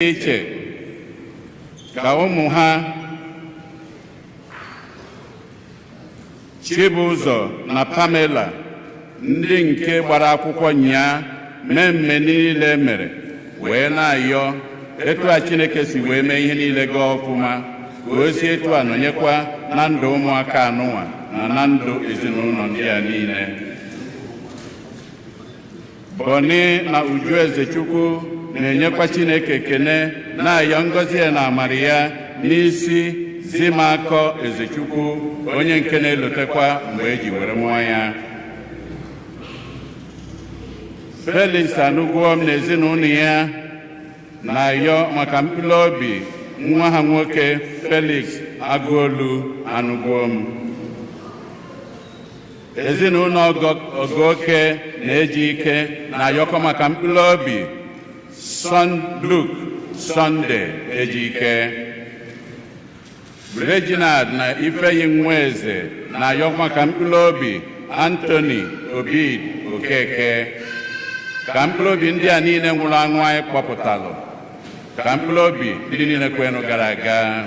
iche ka ụmụ ha Chibụzọ na Pamela ndị nke gbara akwụkwọ nyaa mmemme niile mere wee na-ayọ etu a Chineke si wee mee ihe niile gaa ọfụma ka o si etu a nọnyekwa na ndụ ụmụaka anụnwa na ndụ ezinụlọ ndị a niile. Boni na Uju Ezechukwu na-enyekwa Chineke ekene na-ayọ ngọzi ya na amara ya n'isi Zimakọ Ezechukwu onye nke na-elotekwa mgbe eji were mụọ ya. Felix Anugwuom na ezinụlọ ya na-ayọ maka mkpụrụ obi nwa ha nwoke Felix Agụolu Anugwuom. Ezinụlọ Ogoke na-eji ike na-ayọkọ maka mkpụrụ obi Luke Sunday Ejike. Reginald na Ifeyi Nweze na-ayọ maka mkpụrụ obi Anthony Obid Okeke. Ka mkpụrụ obi ndị a niile nwụrụ anwụ anyị kpọpụtalụ, ka mkpụrụ obi ndị niile kwenụ gara aga.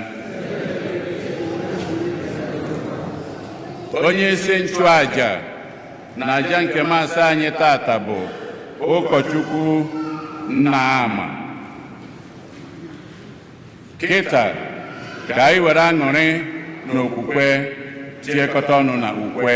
Onye isi nchụaja na aja nke masị anyị tata bụ ụkọchukwu Nnama. Kịta ka anyị were aṅụrị na okwukwe tiekọta ọnụ na ukwe.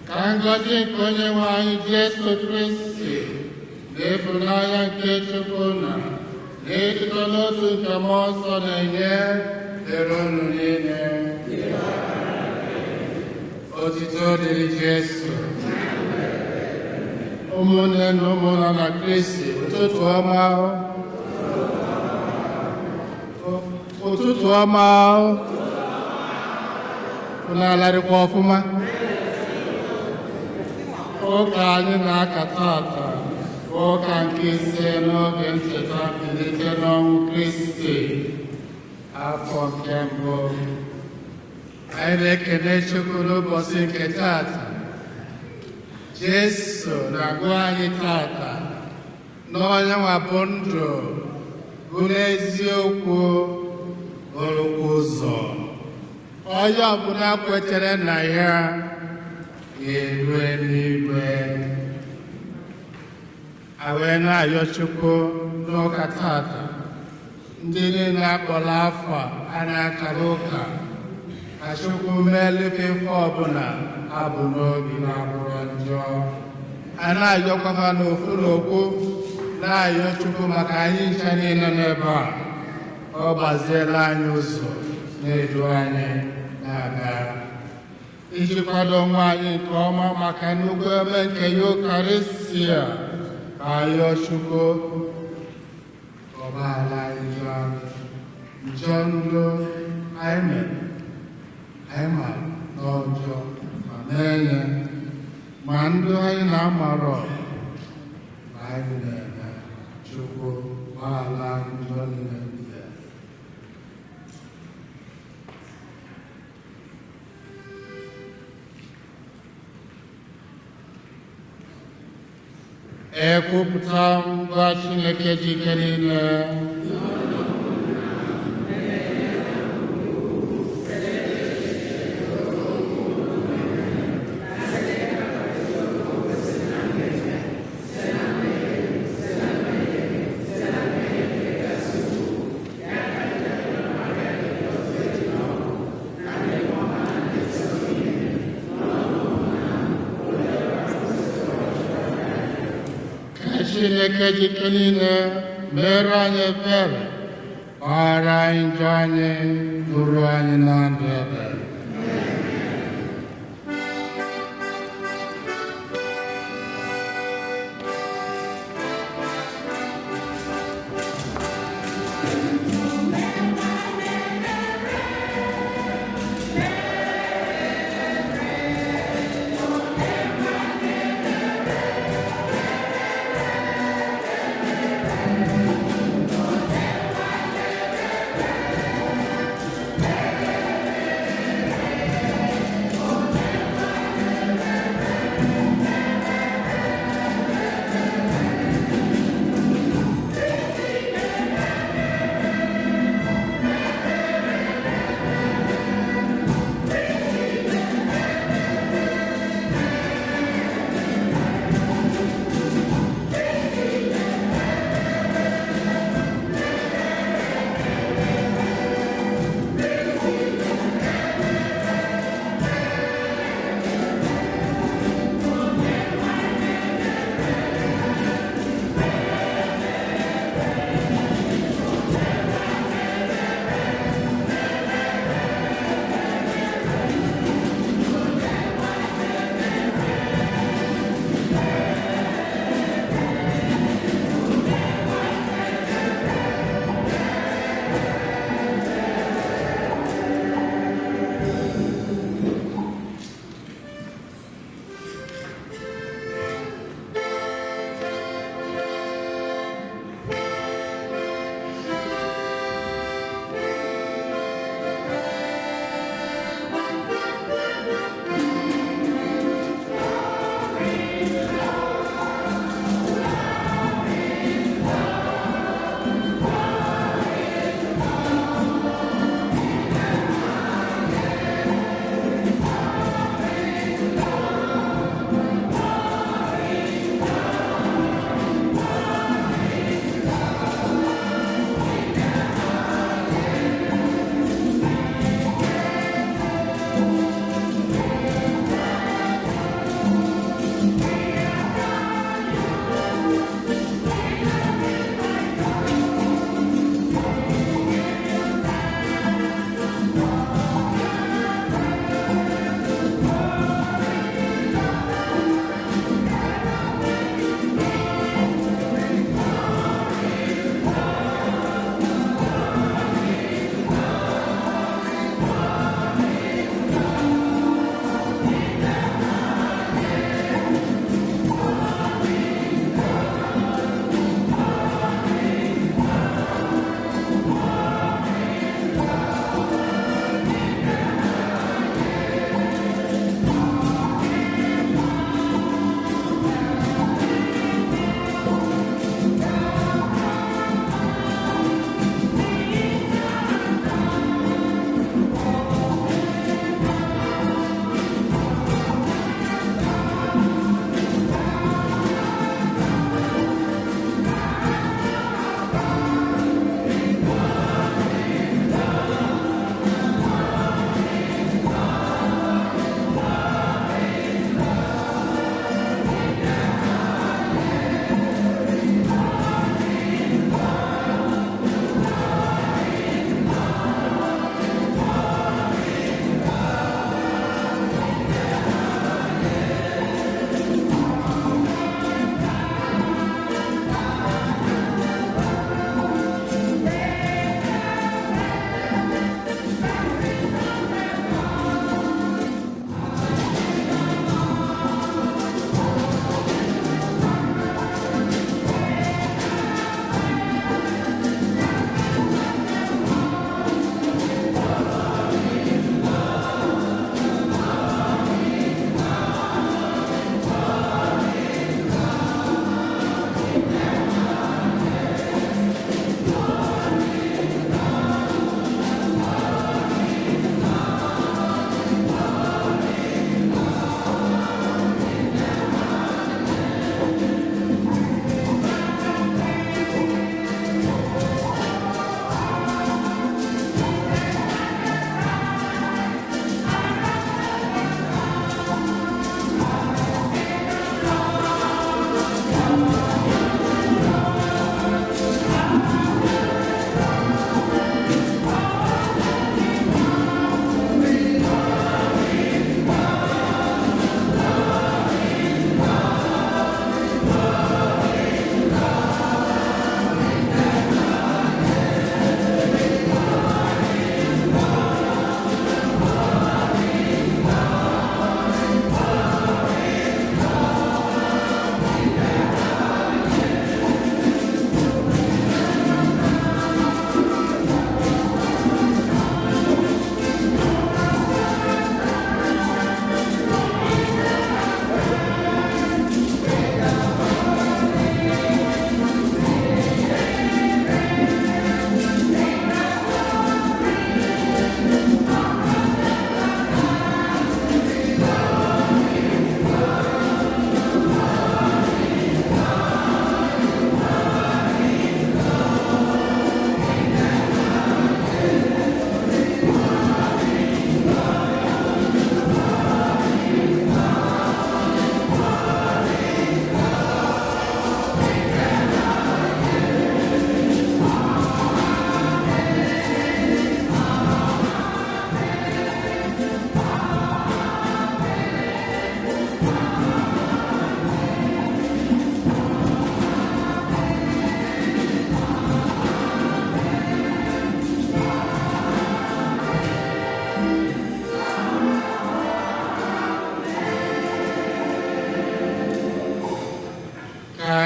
Ka ngọzi nke Onyenwe anyị Jesu Kristi na ịhụnanya nke Chukwu na ịdịkọ n'otu nke Mmụọ Nsọ na-enye dịrị unu niile. Otuto dịrị Jesu. Ụmụnne na ụmụnna na Kristi, ụtụtụ ọma. Ụtụtụ ọma. Unu alarịkwa ọfụma? Ụka anyị na-aka tata bụ ụka nke ise n'oge ncheta mbilite n'ọnwụ Kristi afọ nke mbụ. Anyị na-ekele Chukwu n'ụbọchị nke tata. Jesu na-agwa anyị tata na onye nwa bụ ndụ bụ n'eziokwu olukwu ụzọ onye ọbụla kwetere na ya ga-eru eluigwe. Wee na-ayọ Chukwu n'ụka tata ndị niile akpọrọ afọ a na-akara ụka ka Chukwu meelife ife ọbụla abụ n'obi na-abụrụ njọ. A na-ayọkwafa n'ofu n'okwu na-ayọ Chukwu maka anyị ncha niile n'ebe a. Ọ gbaziela anyị ụzọ na-edu anyị na-aga iji kwado nwa anyị nke ọma maka nnukwu ebe nke ya Ukarịstịa. Ka ayọ Chukwu ọgbaghara anyị njọ ndụ anyị mere anyị ma n'ọjọọ ma na-enye ma ndụ anyị na-amarọ ma anyị na-eme. Chukwu gbaghara njọ niile ndị a. Ekwupụta ngwa Chineke jikere ime Chineke jike niile mere anyị ebere, gbaghara anyị njọ anyị, duru anyị na ndụ ebere.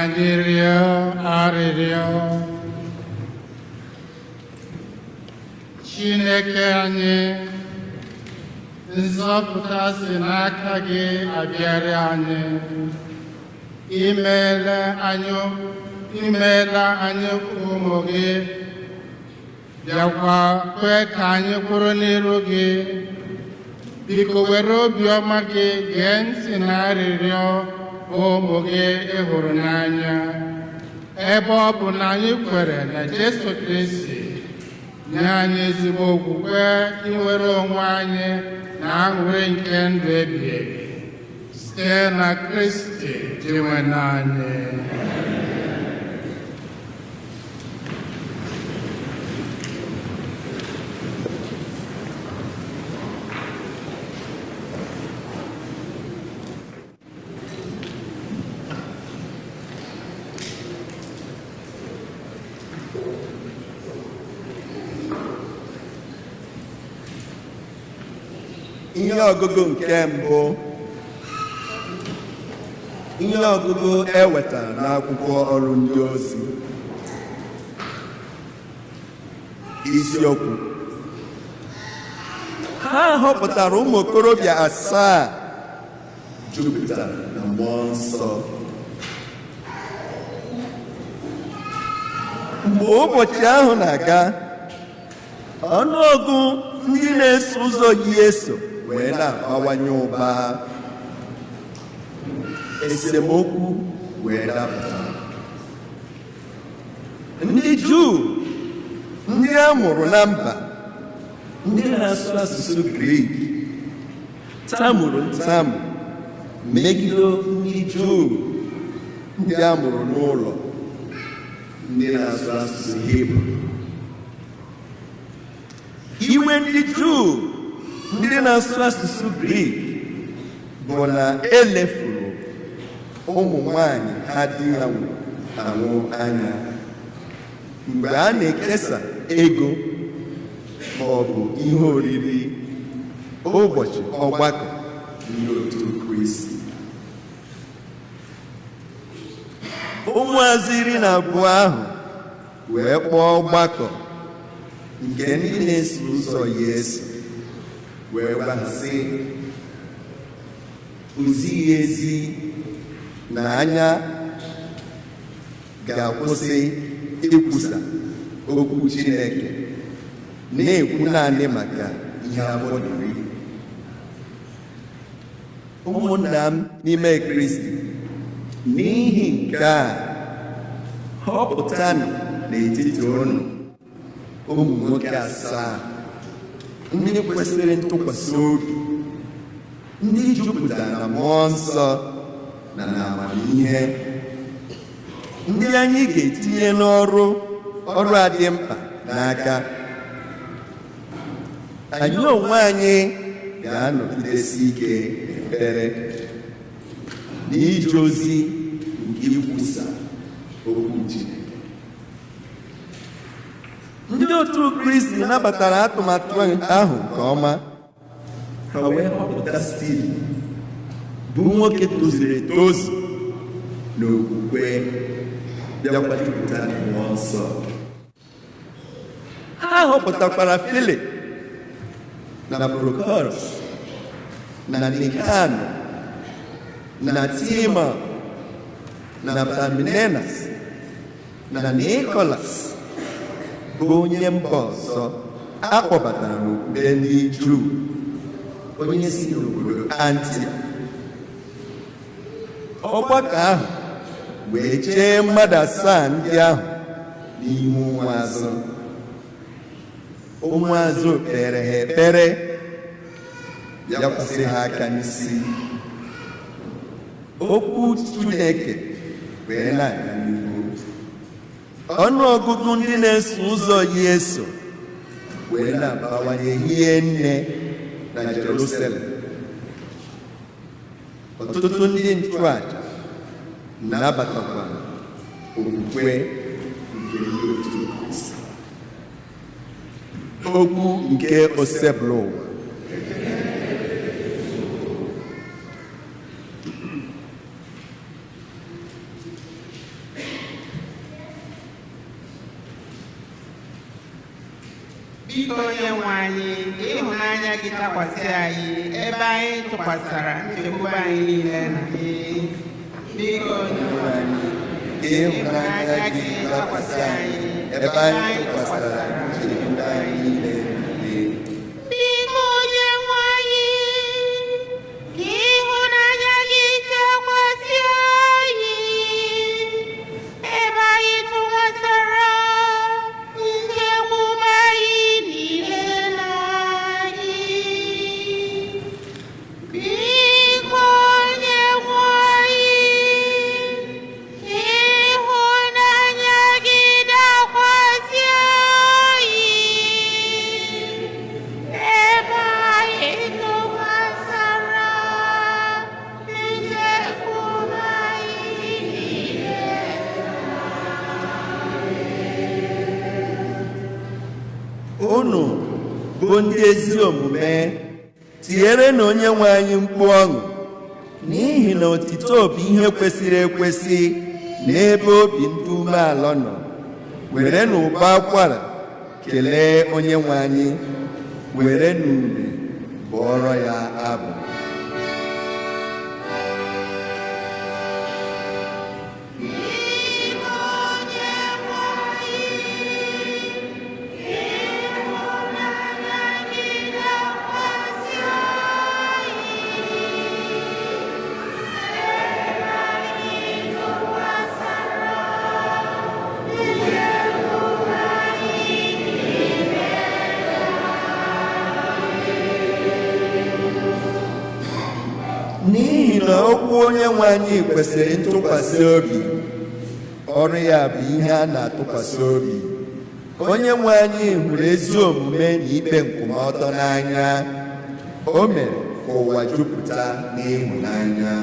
anyị rịọ arịrịọ. Chineke anyị, nzọpụta si n'aka gị abịara anyị. Imeela anyị ụmụ gị, bịakwa kwe ka anyị kwụrụ n'iru gị. Biko were obiọma gị gee ntị na arịrịọ ụmụ gị ị hụrụ n'anya, ebe ọ bụ na anyị kwere na Jesu Kristi nye anyị ezigbo okwukwe inwere onwe anyị na aṅụrị nke ndụ ebighị ebi site na Kristi dị nwe anyị. Ihe ọgụgụ nke mbụ, ihe ọgụgụ ewetara n'akwụkwọ ọrụ ndị ozi. Isiokwu: ha họpụtara ụmụ okorobịa 7 jupụtara na mmụọ nsọ. Mgbe ụbọchị ahụ na-aga, ọnụọgụ ndị na-eso ụzọ Yesu wee na-abawanye ụba. Esemokwu wee dapụta. Ndị Juu ndị a mụrụ na mba ndị na-asụ asụsụ Grik tamuru ntamu megide ndị Juu ndị a mụrụ n'ụlọ ndị na-asụ asụsụ Hibru. Iwe ndị Juu ndị na-asụ asụsụ Grik bụ na elefuru ụmụ nwanyị ha di ha anwụ anya mgbe a na-ekesa ego ma ọ bụ ihe oriri ụbọchị ọgbakọ ndị otu Kristi. Ụmụazụ 12 ahụ wee kpọọ ọgbakọ nke ndị na-eso ụzọ Yesu wee gwa ha sị, ozighị ezi na anya ga-akwụsị ikwusa okwu Chineke na-ekwu naanị maka ihe afọdụrụ. Ụmụnna m n'ime Kristi, n'ihi nke a, họpụtanụ n'etiti unu ụmụ nwoke 7 ndị kwesịrị ntụkwasị obi, ndị jupụtara na mmụọ nsọ na amamihe, ndị anyị ga-etinye n'ọrụ a dị mkpa n'aka. Anyị onwe anyị ga-anọgidesi ike n'ekpere na ije ozi nke ikwusa okwu Chineke. Ndị otu Kristi nabatara atụmatụ ahụ nke ọma. Ha wee họpụta Stivin, bụ nwoke tozuru etozu n'okwukwe, bịakwa jupụta na mmụọ nsọ. Ha họpụtakwara Filip na Prokorus na Nikano na Timon na Parmenas na Nikolas, bụ onye mba ọzọ akpọbatara n'okpukpe ndị Juu, onye si n'obodo Antioch. Ọgbakọ ahụ wee chee mmadụ 7 ndị ahụ n'ihu ụmụazụ. Ụmụazụ kpere ha ekpere, bịakwasị ha aka n'isi. Okwu Chineke wee na-aga n'ihu. Ọnụọgụgụ ndị na-eso ụzọ Yesu wee na-abawanye hie nne na Jerusalem. Ọtụtụ ndị nchụaja na-abatakwa okwukwe nke ndị otu Kristi. Okwu nke osebụla ụwa. ịhụnanya gị dakwasị anyị ebe anyị tụkwasara nchegbu anyị niile na gị. Biko Onyenwe anyị, ịhụnanya gị dakwasị anyị ebe anyị tụkwasara nchegbu anyị niile na gị. Biko Onyenwe anyị, ka ịhụnanya gị dakwasị anyị ebe anyị tụkwasara nchegbu anyị niile na gị. Biko Onyenwe anyị, ka ịhụnanya gị dakwasị anyị ebe anyị tụkwasara nchegbu anyị niile. Unu bụ ndị ezi omume, tinyere na Onyenwe anyị mkpu ọṅụ, n'ihi na otito bụ ihe kwesịrị ekwesị n'ebe obi ndị umeala nọ. Were n'ụbọ akwara kelee Onyenwe anyị, were n'ule bụọrọ ya abụ. N'ihi na okwu Onyenwe anyị kwesịrị ntụkwasị obi, ọrụ ya bụ ihe a na-atụkwasị obi. Onyenwe anyị hụrụ ezi omume na ikpe nkwụmọtọ n'anya. O mere ka ụwa jupụta n'ịhụnanya.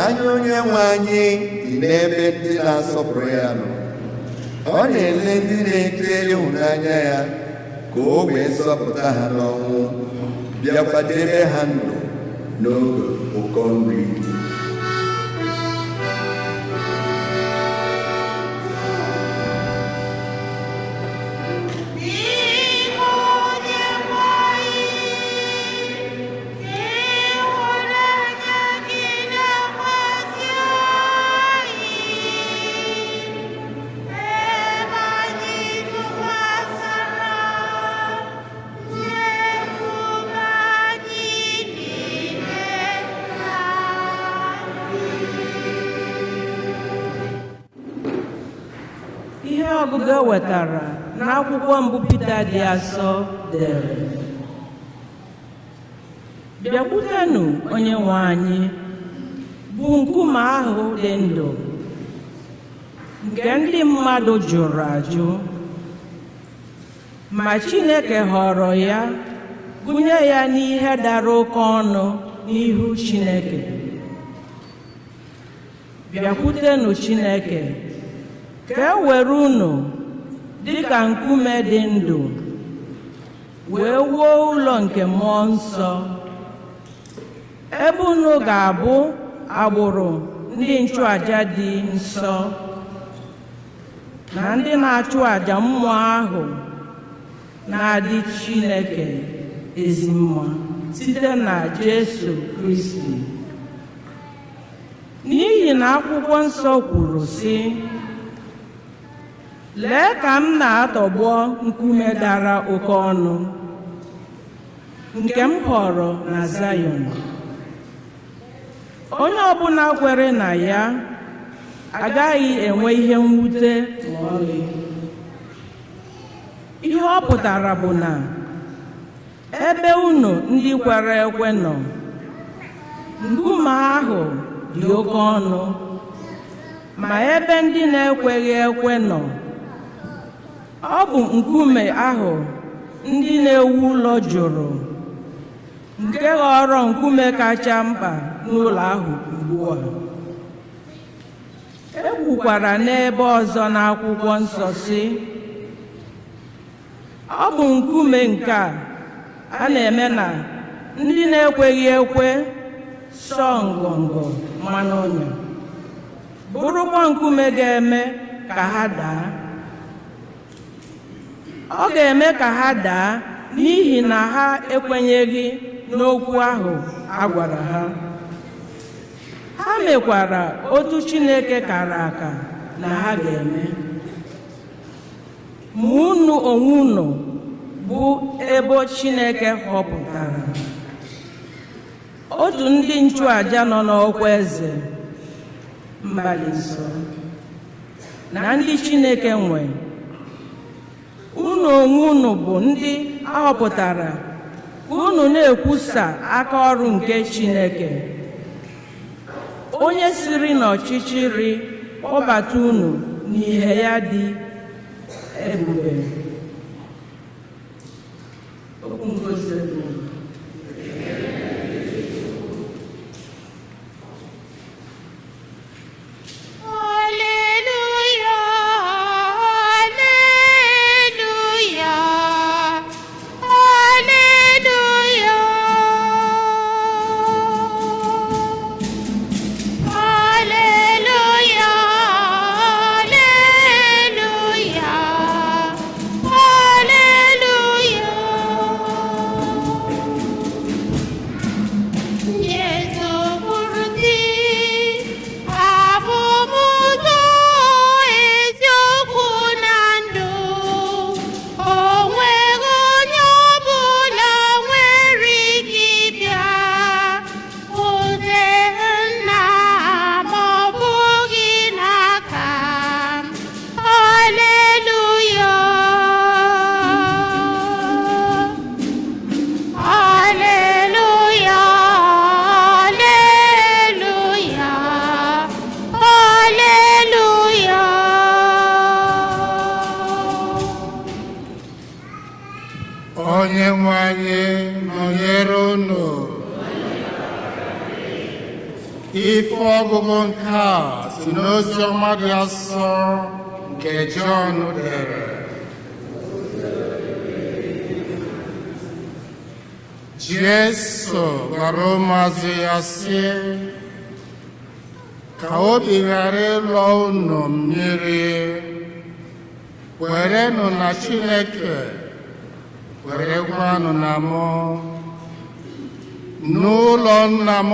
Anya Onyenwe anyị dị n'ebe ndị na-asọpụrụ ya nọ. Ọ na-ele ndị na-eche ịhụnanya ya ka o wee zọpụta ha n'ọnwụ, bịa kwadebe ha ndụ n'oge ụkọ nri. Ihe ọgụgụ wetara n'akwụkwọ mbụ Pita dị asọ dere: bịakwutenụ Onyenwe anyị, bụ nkume ahụ dị ndụ, nke ndị mmadụ jụrụ ajụ, ma Chineke họrọ ya, gụnye ya n'ihe dara oke ọnụ n'ihu Chineke. Bịakwutenụ Chineke, ka e were unu dịka nkume dị ndụ wee wuo ụlọ nke mmụọ nsọ, ebe unu ga-abụ agbụrụ ndị nchụaja dị nsọ na ndị na-achụ àjà mmụọ ahụ na-adị Chineke ezi mma site na Jesu Kristi. N'ihi na akwụkwọ nsọ kwuru sị, lee ka m na-atọgbọ nkume dara oke ọnụ, nke m họrọ na Zayọn. Onye ọbụla kwere na ya agaghị enwe ihe mwute ma ọlị. Ihe ọ pụtara bụ na ebe unu ndị kwere ekwe nọ, nkume ahụ dị oke ọnụ, ma ebe ndị na-ekweghị ekwe nọ, Ọ bụ nkume ahụ ndị na-ewu ụlọ jụrụ, nke ghọrọ nkume kacha mkpa n'ụlọ ahụ ugbu a. E kwukwara n'ebe ọzọ n'akwụkwọ nsọ sị, ọ bụ nkume nke a na-eme na ndị na-ekweghị ekwe sọ ngọngọ mmanụ ọnya, bụrụkwa nkume ga-eme ka ha daa. Ọ ga-eme ka ha daa n'ihi na ha ekwenyeghị n'okwu ahụ a gwara ha. Ha mekwara otu Chineke kara aka na ha ga-eme. Ma unu onwe unu bụ ebo Chineke họpụtara, otu ndị nchụaja nọ n'ọkwa eze mbali nsọ, na ndị Chineke nwe. Unu onwe unu bụ ndị ahọpụtara ka unu na-ekwusa aka ọrụ nke Chineke, onye siri n'ọchịchịrị kpọbata unu n'ihe ya dị ebube. Okwu ngosi bụ Onyenwe anyị nọnyere unu. Ife ọgụgụ nke a si n'ozi ọma dị asọ nke Jọn dere. Jesu gwara ụmụazụ ya sị, ka obi ghara ịlọ unu mmiri, kwerenụ na Chineke, kwerekwanụ na mụ. N'ụlọ Nna m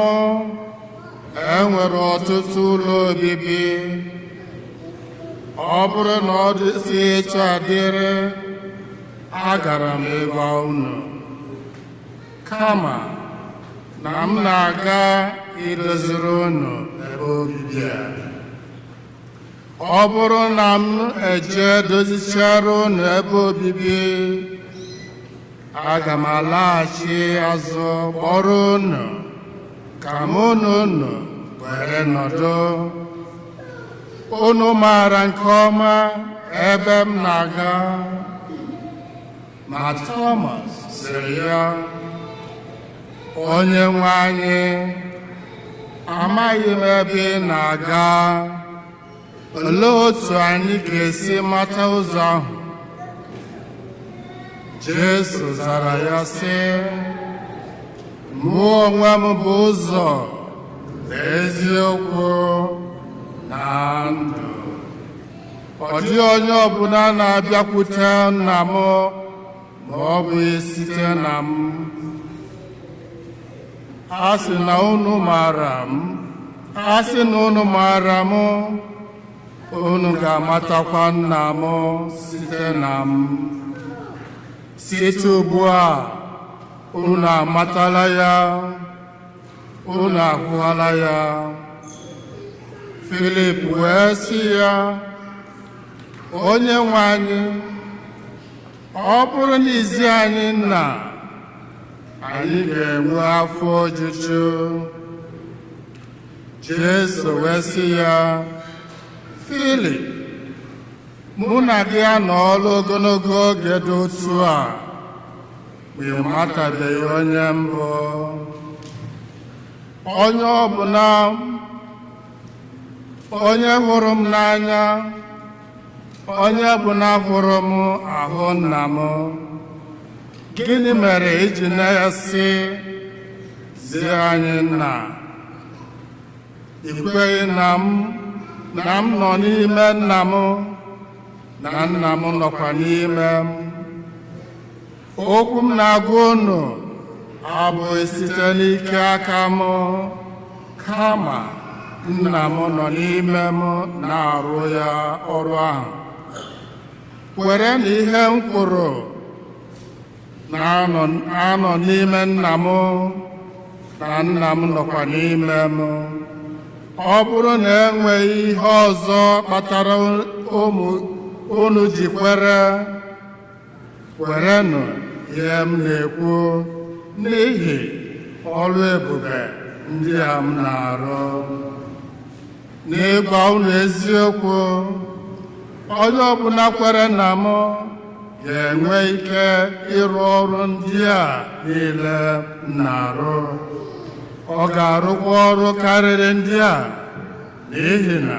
enwere ọtụtụ ụlọ obibi. Ọ bụrụ na ọ dịsị etu adịrị, agara m ịgwa unu, kama na m na-aga idoziri unu ebe obibi a. Ọ bụrụ na m eje dozichara unu ebe obibi, aga m alaghachi azụ kpọrọ unu, ka mụ na unu were nọdụ. Unu maara nke ọma ebe m na-aga. Ma Thomas sịrị ya, Onyenwe anyị, amaghị m ebe ị na-aga. Olee otu anyị ga-esi mata ụzọ ahụ? Jesu zara ya sị, mụ onwe m bụ ụzọ na eziokwu na ndụ. Ọ dịghị onye ọbụla na-abịakwute Nna m ma ọ bụghị site na m. A sị na unu maara m, a sị na unu maara m, unu ga-amatakwa Nna m site na m. Site ugbu a, unu amatala ya, unu ahụla ya. Filip wee sị ya, Onyenwe anyị, ọ bụrụ na izi anyị Nna, anyị ga-enwe afọ ojuju. Jesu wee sị ya, Filip, mụ na gị anọọla ogologo oge dị otu a ma ị matabeghị onye mbụ. Onye ọbụla onye hụrụ m n'anya, onye ọbụla hụrụ m ahụ nna m. Gịnị mere iji na-asị zie anyị nna? Ị kweghị na m nọ n'ime nna m, na nna m nọkwa n'ime m. Okwu m na-agwa unu abụghị site n'ike aka m, kama nna m nọ n'ime m na-arụ ya ọrụ ahụ. Kwere na ihe m kwuru na-anọ n'ime nna m, na nna m nọkwa n'ime m. Ọ bụrụ na enweghị ihe ọzọ kpatara unu ji kwerenụ ihe m na-ekwu, n'ihi ọrụ ebube ndị a m na-arụ. N'ịgwa unu eziokwu, onye ọbụla kwere na m ga-enwe ike ịrụ ọrụ ndị a niile m na-arụ. Ọ ga-arụkwa ọrụ karịrị ndị a, n'ihi na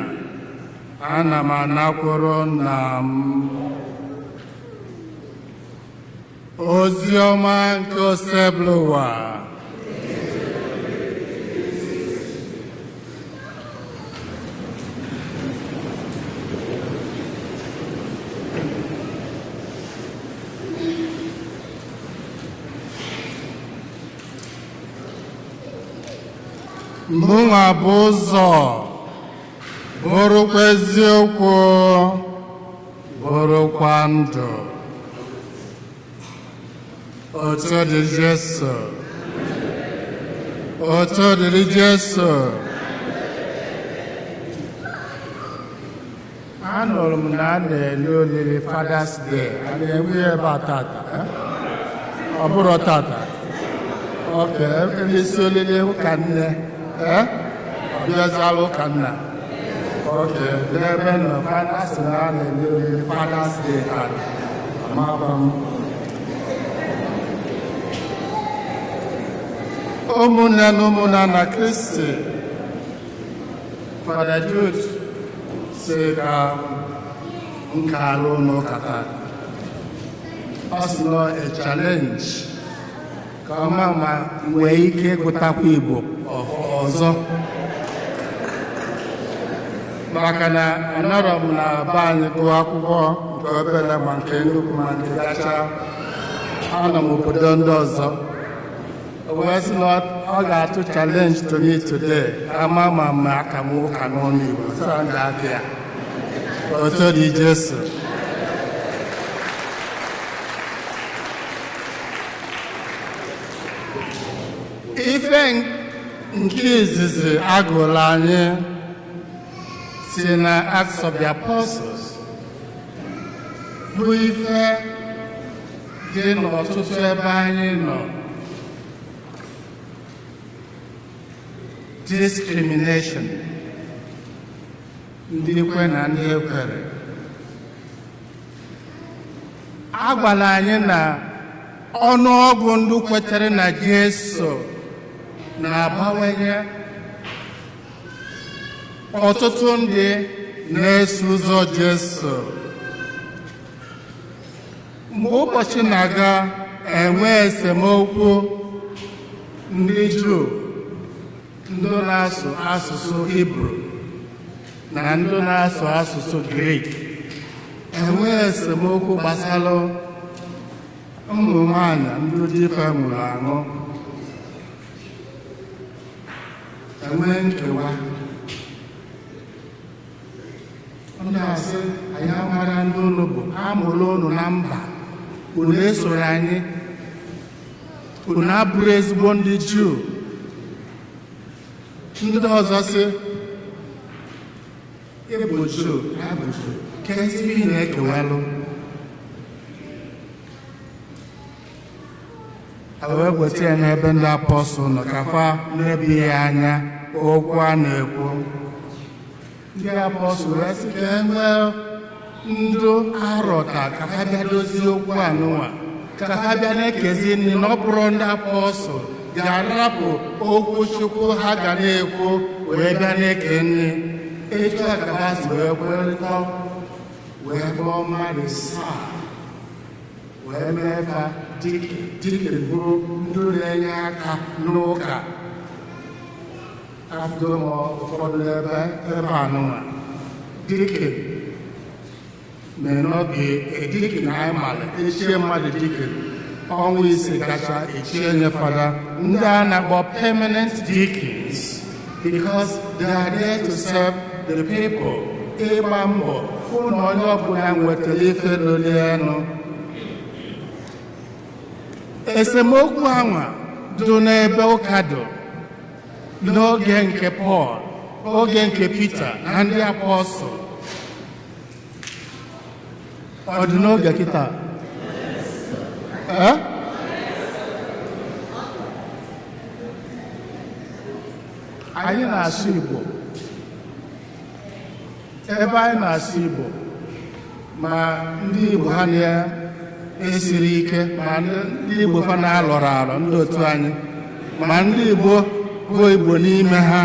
ana m anakwuru nna m. Ozi ọma nke osebụla ụwa. Mụnwa bụ ụzọ, bụrụkwa eziokwu, bụrụkwa ndụ. Otu dịrị Jesu, otu dịrị Jesu. Anụrụ m na a na-ele olili Father's Day. A na-enwe ebe a tata? Ọ bụrụ tata? Oke, ebe isi olili ụka nne. Ọbịazịala ụka nna. Oke, n'ebe nọ asị na a na-ele olili Father's Day tata. Amakwa m. Ụmụnne na ụmụnna na Kristi, Fada Jude sị ka nke alụ n'ụka taa. Ọ sị nọ a challenge ka ọma ma nwee ike ịgụtakwa Igbo ọzọ, maka na anọrọ m na be anyị gụọ akwụkwọ nke obere ma nke nnukwu ma nke gacha. Anọ m obodo ndị ọzọ. Ọ ga-atụ challenge to me today. Ama ma aka m ụka n'ọnụ Igbo sanda aka ya. Otu dị Jesu. Ife nke izizi agụrụ anyị si na Acts of the Apostles bụ ife dị n'ọtụtụ ebe anyị nọ. Discrimination, ndị kwe na ndị ekwere. A gwara anyị na ọnụọgụ ndị kwetere na Jesu na-abawanye. Ọtụtụ ndị na-eso ụzọ Jesu. Mgbe ụbọchị na-aga, enwe esemokwu ndị Juu, ndị na-asụ asụsụ Hibru na ndị na-asụ asụsụ Grik. Enweghị esemokwu gbasara ụmụ nwanyị ndị dife mụrụ aṅụ. Enweghị nkewa. Ndị asị anyị amara ndị unu bụ, amụrụ unu na mba, unu esoro anyị, unu abụrụ ezigbo ndị Juu. Ndị ọzọ sị ịbụ Juu, abụ Juu, ka ezigbo ị na-ekewalụ. wee gweta ya n'ebe ndị apọstụl nọ ka fa n'ebe ya anya okwu a na-ekwu. Ndị apọstụl wee sị ka e nwee ndụ arọta ka ha bịa dozie okwu anụnwa ka ha bịa na-ekezi nri na ọ bụrụ ndị apọstụl ga-arapụ okwu Chukwu ha ga na-ekwu wee bịa na-eke nri etu a ka ha si wee kwerịta wee kpọọ mmadụ saa wee mee ka dike bụrụ ndị na-enye aka n'ụka afọ ma ụfọdụ ebe anụnwa dike n'oge dike na anyị mara echie mmadụ dike ọnwa ise kacha echie nye fada ndị a na-akpọ permanent deacons because they are there to serve the people ịgba mbọ fụ na onye ọbụla nwetara ife loli elu. Esemokwu anwa dị n'ebe ụka dị n'oge nke Pọl, oge nke Pita na ndị apọstụl ọ dị n'oge kịta? Anyị na-asụ Igbo. Ebe anyị na-asụ Igbo ma ndị Igbo ha na-esiri ike ma ndị Igbo fa na-alọrọ alọ ndị otu anyị ma ndị Igbo bụ Igbo n'ime ha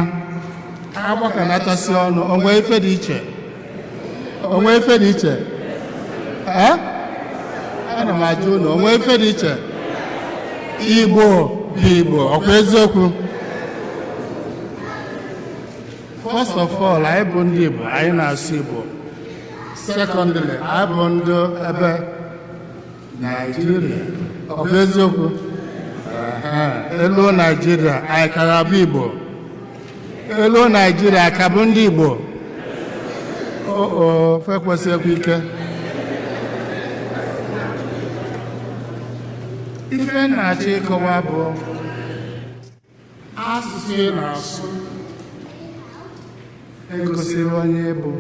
agbakọnatasị ọnụ onwe ife dị iche ana m ajụ ụlọ onwe ife dị iche. Igbo bụ Igbo ọkwa eziokwu? First of all, anyị bụ ndị Igbo, anyị na-asụ Igbo. Secondly, anyị bụ ndị ebe Nigeria ọkwa eziokwu? Elu Nigeria anyị ka ga-abụ Igbo? Elu Nigeria ka bụ ndị Igbo? Fekwesịkwa ike. Ife na-achọ ịkọwa bụ asụsụ ị na-asụ egosiri onye bụ.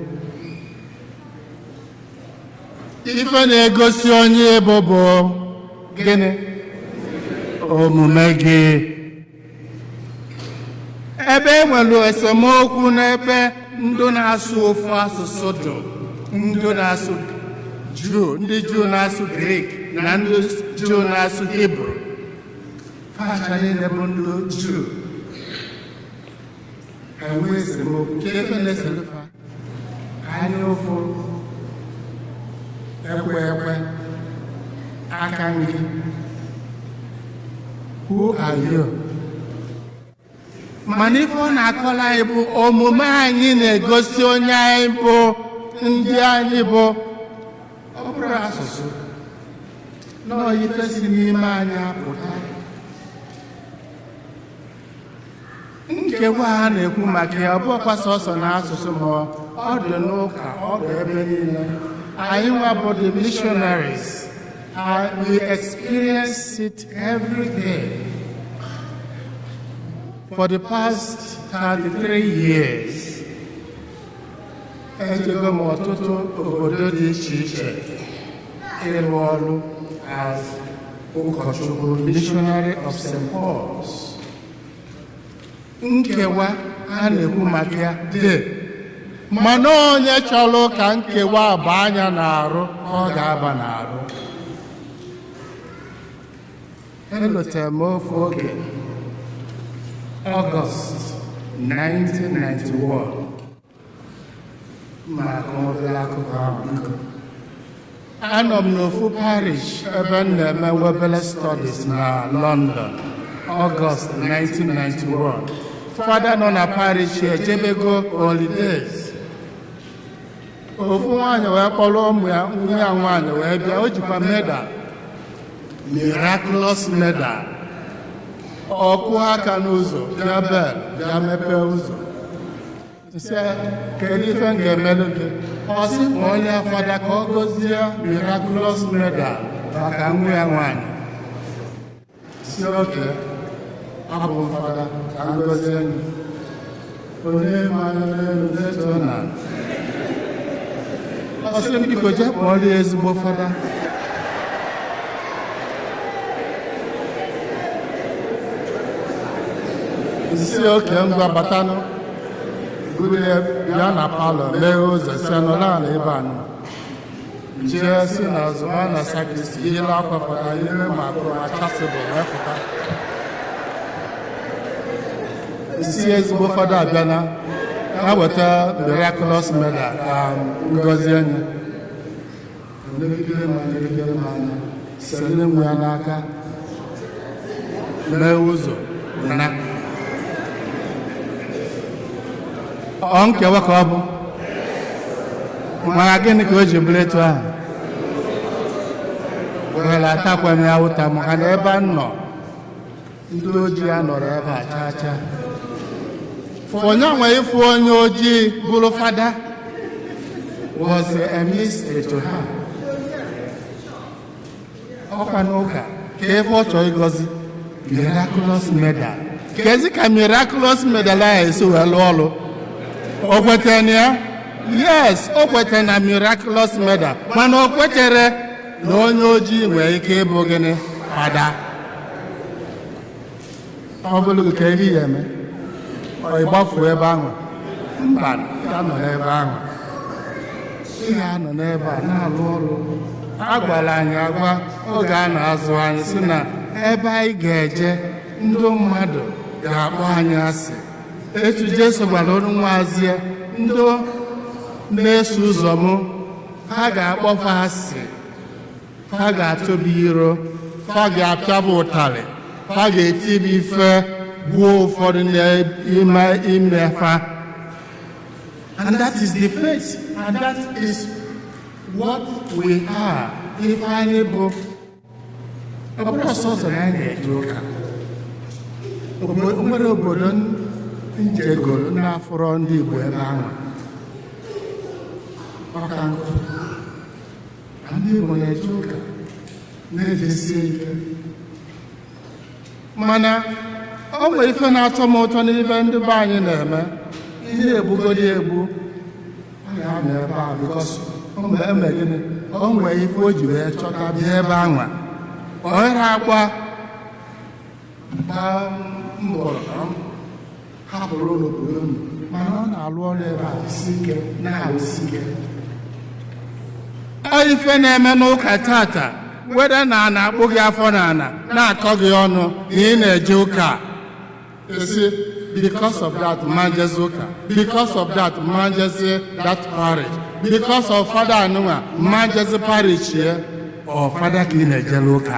Ife na-egosi onye bụ gịnị? Omume gị. Ebe e nwere esemokwu n'ebe ndị na-asụ ofu asụsụ dị, ndị na-asụ Juu, ndị Juu na-asụ Grik na ndị Juu na-asụ Hibru, facha niile bụ ndị Juu. Enwe esemokwu nke efe na-eselufa anya ụfụ, ekwe aka nri. Who are you? Mana ife ọ na-akọla anyị bụ omume anyị na-egosi onye anyị bụ, ndị anyị bụ. Ọ bụrụ asụsụ nọọ ife si n'ime anyị apụta. Nkewa ha na-ekwu maka ya ọ bụkwa sọsọ na asụsụ ma ọ dị n'ụka, ọ dị ebe niile. Anyị nwa bụ the missionaries. We experience it every day. For the past 33 years, ejego m ọtụtụ obodo dị iche iche ịrụ ọrụ as ụkọchukwu missionary of St. Paul's. Nkewa a na-ekwu maka ya dị, mana onye chọrọ ka nkewa aba anya n'arụ ọ ga-aba n'arụ. Elotere m ofu oge August 1991 maka obere akụkọ ahụ biko. Anọ m n'ofu parish ebe m na-eme Webele Studies na London August 1991. Fada nọ na parish ejebego holidays. Ofu nwaanyị wee kpọrọ ụmụ ya nwaanyị wee bịa, o jikwa medal, miraculous medal. Ọkụ aka n'ụzọ bịa bel bịa mepee ụzọ. Sị kedu ife m ga-emelụ gị? Ọ sị ma onye fada ka ọ gọzie miraculous medal maka nwa ya nwaanyị. Si oke abụ fada ka m gọzie gị. Onye ma anya n'elu detuo na ọ sị m biko jee kpọọ ya ezigbo fada. Isi oke ngwa batanụ buru bịa na palọ meghe ụzọ si nọla ala ebe anụ. jee si na zụba na sakristi yile akwa fọta yile ma kụrụ ma chasịbụl wee pụta. Isi ezigbo fada abịana ha weta miraculous medal ka ngozi enye nelegide m anya sele nwe ya n'aka mee ụzọ na ọ nkewa ka ọ bụ mara gịnị ka o ji bụrụ etu ahụ were atakwa m ya ụta maka na ebe a nọ ndị ojii a nọrọ ebe a chaa chaa onye nwe ịfụ onye ojii bụrụ fada was a mystery to her. Ọkwa n'ụka ka ebe ọ chọrọ ịgọzi miraculous medal kezi ka miraculous medal ahụ esi wee lụọ ọrụ o kwetere na ya yes o kwetere na miraculous medal mana o kwetere na onye ojii nwere ike ịbụ gịnị fada. Ọ bụrụ ka ihe ya eme ọ ịgbafuo ebe ahụ mba ya nọ n'ebe ahụ ihe a nọ n'ebe a na-alụ ọrụ a gwara anyị agwa oge a na-azụ anyị si na ebe anyị ga-eje ndị mmadụ ga-akpọ anyị asị etu Jesu gwara ọrụ nwazie ndị na-eso ụzọ m ha ga-akpọfa asị ha ga-atụbi iro ha ga-apịaba ụtarị ha ga-etibi ife gbuo ụfọdụ n'ime fa. And that is the faith, and that is what we are. If anyị bụ ọbụrụ ọsọsọ na anyị na-eje ụka nwere obodo njegoro na-afụrọ ndị Igbo ebe ahụ ọka nkụ ndị Igbo na-eje ụka na-ejesi ike mana o nwere ife na-atọ m ụtọ n'ife ndị be anyị na-eme ihe egbugodi egbu ya na ebe a bikọs eme gịnị o nwere ife o ji wee chọta bịa ebe anwa ohere agba gbaa mbọrọ hapụrụ n'obodo unu mana ọ na-alụ ọrụ ebe a isi ike na-alụsi ike. Ife na-eme n'ụka tata weda na a na-akpụ gị afọ na ana na-akọ gị ọnụ na ị na-eje ụka esi because of that manjezi ụka because of that manjezi that parish because of fada anụnwa manjezi parish ye ọ fada ka ị na-ejele ụka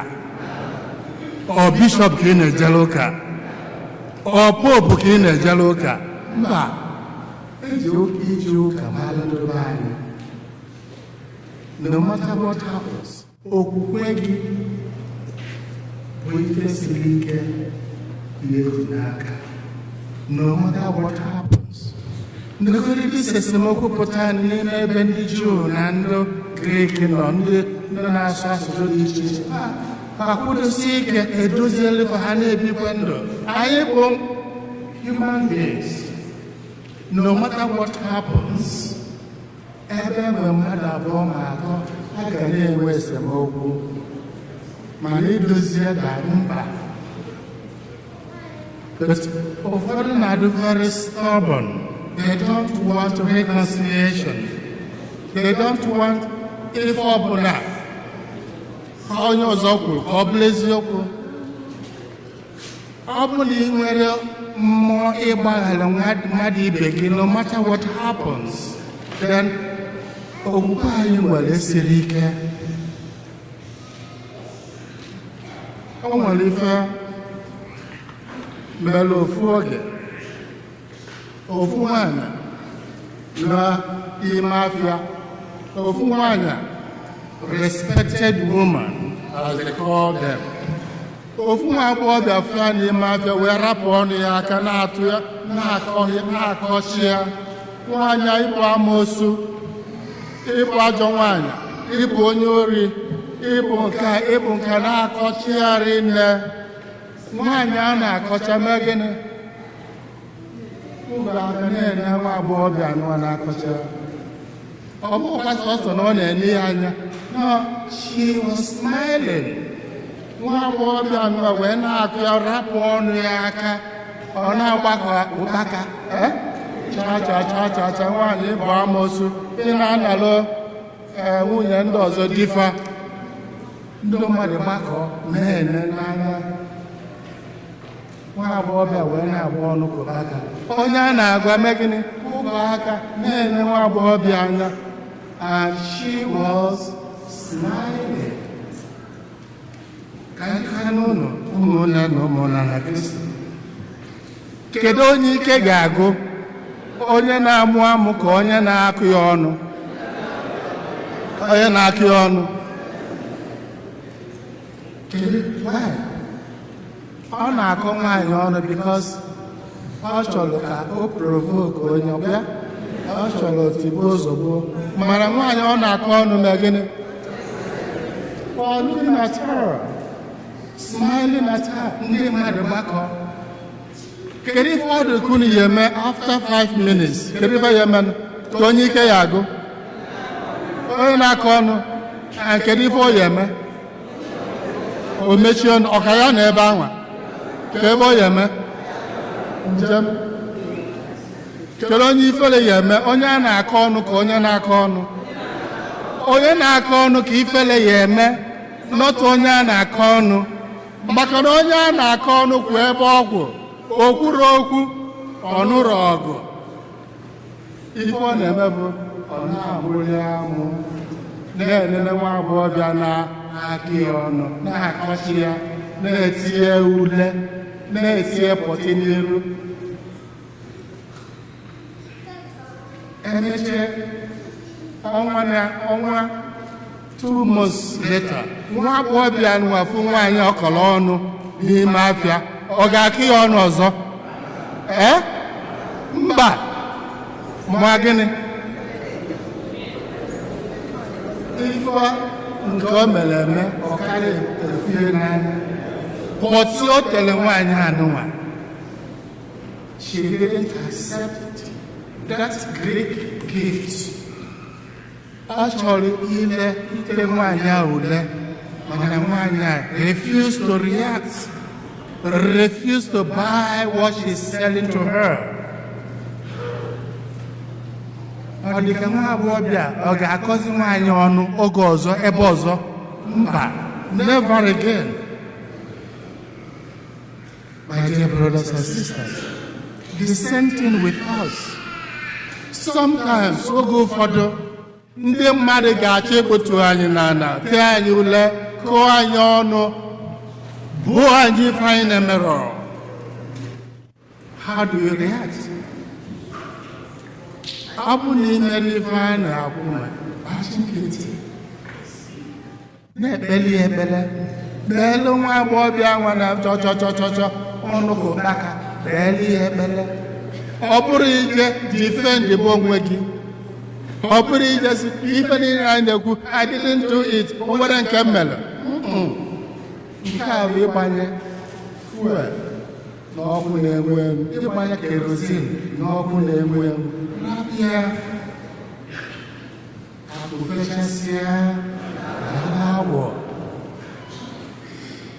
ọ bishọp ka ị na-ejele ụka ọ popu ka ị na-ejele ụka mba eji ije ụka mara ndobe anyị. No matter what happens okwukwe gị bụ ife siri ike ihe dị n'aka. No matter what happens ndegoridi esemokwu pụta n'ime ebe ndị Juu na ndị Grik nọ ndị na-asụ asụsụ dị iche iche ha kwudosi ike edoziela ha na-ebikwa ndụ. Anyị bụ human beings. No matter what happens ebe mgbe mmadụ abụọ ma atọ a ga na-enwe esemokwu mana idozie ga-adị mkpa. But ụfọdụ na-adị very stubborn. They don't want reconciliation. They don't want ife ọbụla onye ọzọ kwuru ka ọ bụrụ eziokwu. Ọ bụ na ị nwere mmụọ ịgbaghara mmadụ ibe gị no matter what happens then okwukwe anyị nwere siri ike. O nwere ife mere ofu oge ofu nwanyị n'ime afịa ofu nwanyị respected woman as they call them. Ofu nwa agbọghọbịa fịa n'ime afịa wee rapụ ọnụ ya aka na-atụ ya na-akọchi ya. Nwanyị ịbụ amoosu ịbụ ajọ nwanyị ịbụ onye ori ịbụ nka na-akọchigharị nne. Nwanyị a na-akọcha mee gịnị ụlọ aka na-enye nwa agbọghọbịa nwa na-akọcha ọ bụkwa sọsọ na ọ na-enye ya anya no she was smiling. Nwa agbọghọbịa nwa wee na-akụ ya rapụ ọnụ ya aka ọ na-agbakọ ụkpaka cha cha cha cha cha nwaanyị bụ amoosu ị na-analụ nwunye ndị ọzọ difa, ndị mmadụ gbakọ na-ene n'anya. Nwa agbọghọbịa wee na-agba ọnụ kụba aka. Onye a na-agwa mee gịnị? Kụba aka na-ene nwa agbọghọbịa anya. And she was smiling. Ka anyị n'ụlọ ụmụnne na ụmụnna na Kristi. Kedu onye ike ga-agụ? Onye na-amụ amụ ka onye na-akụ ya ọnụ? Onye na-akụ ya ọnụ. Kedu why? Ọ na-akụ nwaanyị ọnụ because ọ chọrọ ka o provoke onye ọbịa. Ọ chọrọ otigbo ozugbo. Mana nwaanyị ọ na-akụ ọnụ na gịnị? Looking at her, smiling at her. Ndị mmadụ gbakọ. Kedu ife ọ dị kunu ya eme after 5 minutes? Kedu ife ya eme ka onye ike ya agụ? Onye na-akụ ọnụ. Kedu ife ọ ya eme? O mechie ọnụ. Ọka ya na ebe anwa. Ka ebe ọ ya eme? Njem. Kedu onye ifele ya eme? Onye a na-akọ ọnụ ka onye na-akọ ọnụ. Onye na-akọ ọnụ ka ifele ya eme, not onye a na-akọ ọnụ. Maka na onye a na-akọ ọnụ kwụ ebe ọgwụ, o kwuru okwu, ọ nụrụ ọgụ. Ife ọ na-eme bụ ọ na-amụrị amụ, na-enene nwa agbọghọbịa na-akị ya ọnụ, na-akọchi ya, na-etinye ule, na-etinye pọtị n'iru. Emechie ọnwa 2 months later, nwa agbọghọbịa nwafụ nwaanyị ọkọrọ ọnụ n'ime afịa. Ọ ga-akị ya ọnụ ọzọ? Mba. Ma gịnị? Ife nke o mere eme ọ karịa efie n'anya. Pọtị o tere nwaanyị anụnwa. She didn't accept that Greek gift. Ọ chọrọ ite nwaanyị a ule, mana nwaanyị a refused to react, refused to buy what she's selling to her. Ọ dị ka nwa agbọghọbịa ọ ga-akọzi nwaanyị ọnụ oge ọzọ ebe ọzọ? Mba, never again. My dear brothers and sisters, the same thing with us. Sometimes oge ụfọdụ ndị mmadụ ga-achọ ekpotu anyị n'ala, tee anyị ule, kụọ anyị ọnụ, buo anyị ife anyị na-emerọ. How do you react? Ọ bụ na imere ife a na-akwụ ma gbachi nkịtị, na-ekpeli ekpele, beelu nwa agbọghọbịa nwa na chọchọchọchọ ọnụ ka ụkpaka, beelu ya ekpele. Ọ bụrụ ije defend bụ onwe gị. Ọ bụrụ ije si ife niile anyị na-ekwu I didn't do it, o nwere nke mere. Nke a bụ ịgbanye fuel n'ọkụ na-enwu enwu, ịgbanye kerosene n'ọkụ na-enwu enwu. Rabịa akụfechasịa awọ.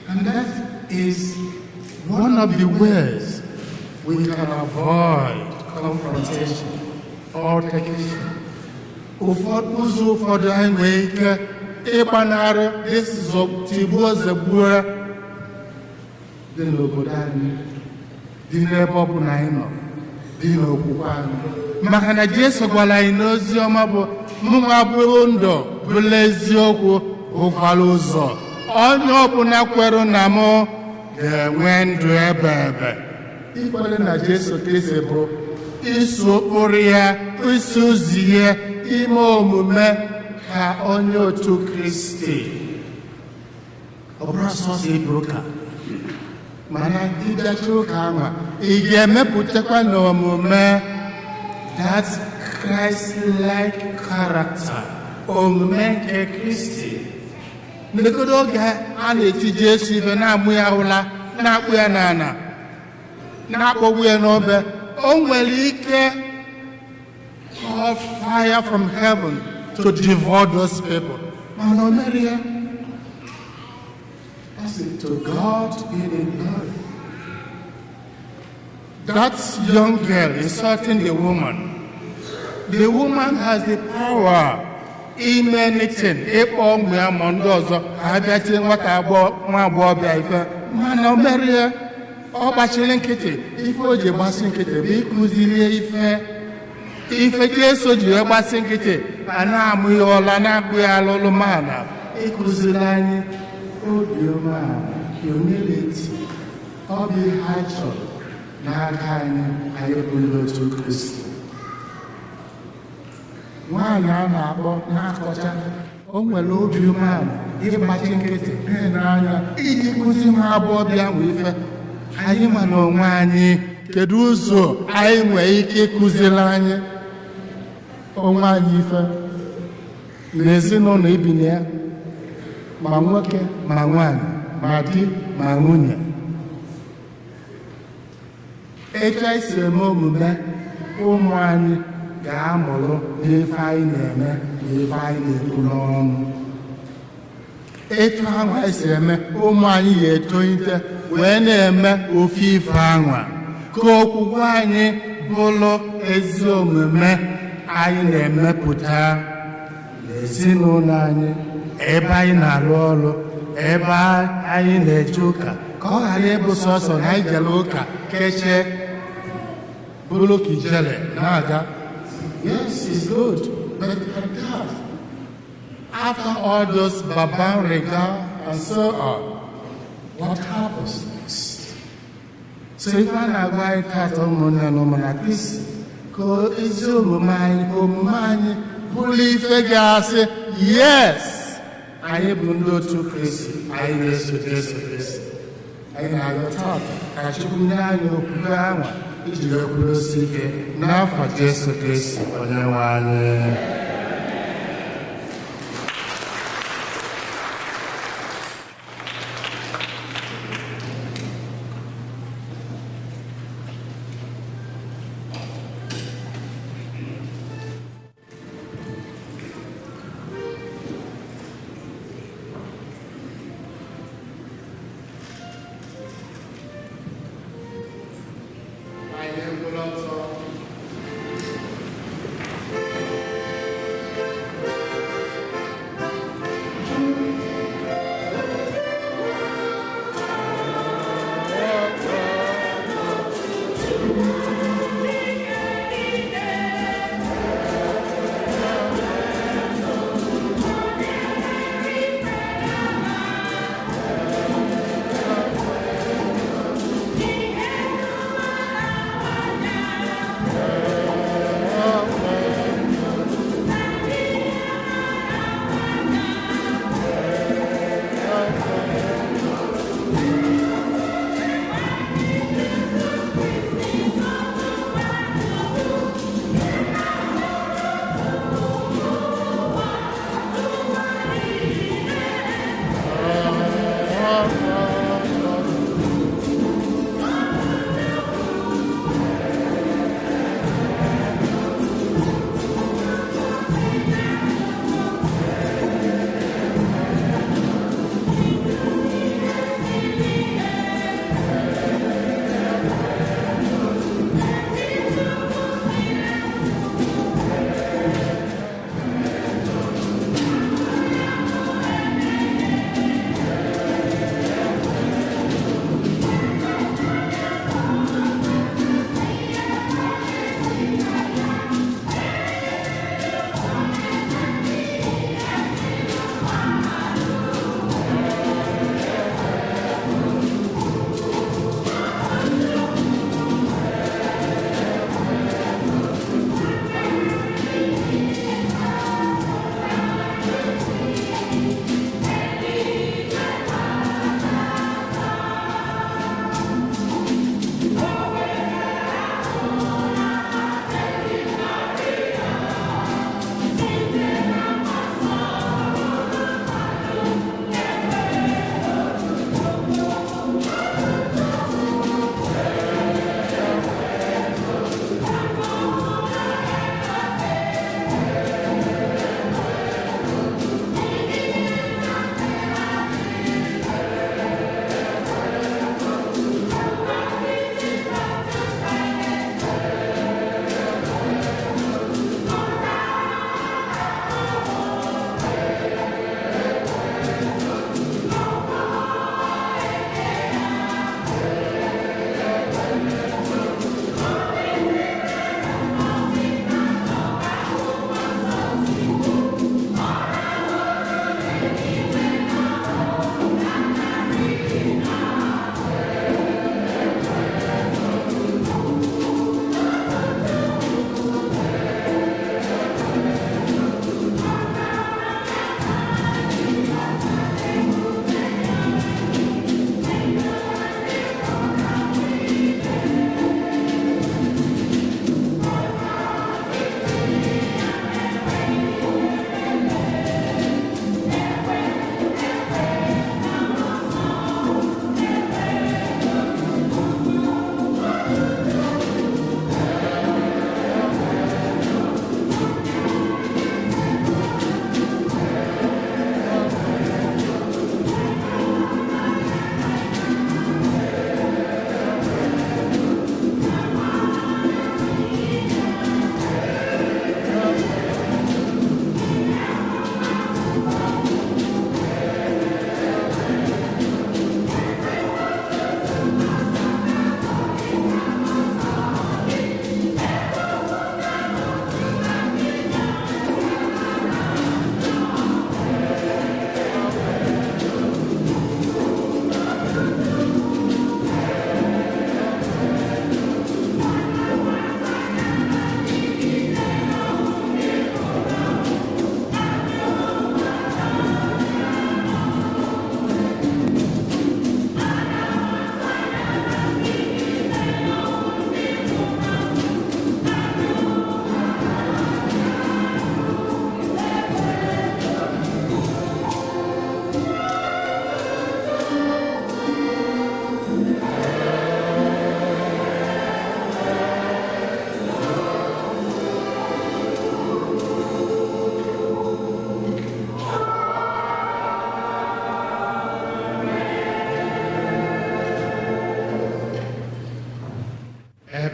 And that is one of the ways we can avoid confrontation, altercation. Ụzọ ụfọdụ anyị nwee ike ịgbanarị tigbuo zogbuo dị n'obodo anyị, dị n'ebe ọ bụla anyị nọ, dị n'okwukwe anyị. Maka na Jesu gwara anyị n'ozi ọma bụ mụnwa bụ ndụ bụla eziokwu bụkwara ụzọ. Onye ọbụla kwere na mụ ga-enwe ndụ ebe ebe. Ikwere na Jesu Kristi bụ iso ụkpụrụ ya, iso ụzọ ya, ime omume ka onye otu Kristi. Ọ bụrụ sọsọ ịbụ ụka, mana ịbịacha ụka ahụ ị ga-emepụtakwa n'omume that Christ-like character, omume nke Kristi. N'egodo oge a na-eti Jesu ife na-amụ ya ụla, na-akpụ ya n'ala, na-akpọgbu ya n'obe, o nwere ike call fire from heaven to devour those people. Man, o mere ya. To God be the glory. That young girl insulting the woman. The woman has the power ime nitin ịkpọ ụmụ ya ma ndị ọzọ ka a bịatie nwa agbọghọbịa ife mana o mere ya ọ gbachiri nkịtị ife o ji gbasi nkịtị bụ ịkụziri ife Jesu ji wee gbasi nkịtị a na-amụ ya ọla na-akpụ ya alụlụ mana ịkụziri anyị obi umeala humility ọ bụ ihe a chọrọ n'aka anyị bụ ndị otu Kristi. Nwaanyị a na-akpọ n'akọcha o nwere obi umeala ịgbachi nkịtị n'anya iji kụzi nwa agbọghọbịa nwe ife. Anyị ma na onwe anyị kedu ụzọ anyị nwere ike ịkụziri anyị onwe anyị ife n'ezinụlọ ibinye ya ma nwoke ma nwaanyị ma di ma nwunye. Etu anyị si eme omume ụmụ anyị ga-amụrụ n'ife anyị na-eme na ife anyị na-ekwu n'ọnụ. Etu ahụ anyị si eme ụmụ anyị ga-etolite wee na-eme ofe ife ahụ ka okwukwe anyị bụrụ ezi omume anyị na-emepụta n'ezinụlọ anyị, ebe anyị na-arụ ọrụ, ebe anyị na-eje ụka, ka ọ ghara ịbụ sọsọ na anyị jere ụka kechie bụrụ ka ijele na-aga. Yes, it's good, but God, after all those barbaric regard and so on, what happens next? So if I na-agwa anyị tata ụmụnne na ụmụnna Kristi ka ezi omume anyị ka omume anyị bụrụ ife ga-asị yes, anyị bụ ndị otu Kristi, anyị na-eso Jesu Kristi. Anyị na-arịọ tata ka Chukwu nye anyị okwukwe anwa iji wee kwudosi ike n'afọ Jesu Kristi Onyenwe anyị.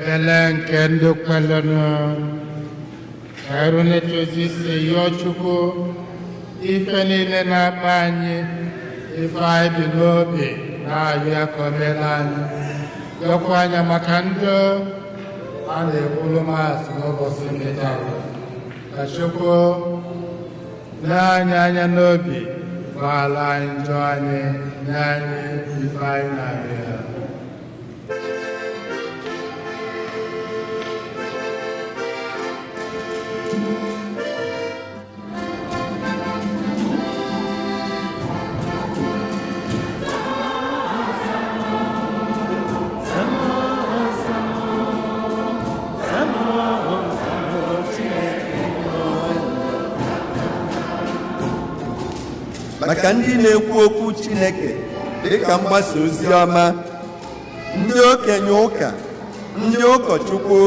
ekpele nke ndị kwelenụ erunetozi isi yọọ Chukwu ife niile na-akpa anyị ife anyị dị n'obi na-ayọ ya ka o meela anyị yọkwa anya maka ndị a na-ekwulu maasị n'ụbọchị ndị taa ka Chukwu lee anyị anya n'obi gbaala anyị njọ anyị nye anyị ife anyị na-arịọ ya. maka ndị na-ekwu okwu Chineke dịka mgbasa ozi ọma, ndị okenye ụka, ndị ụkọchukwu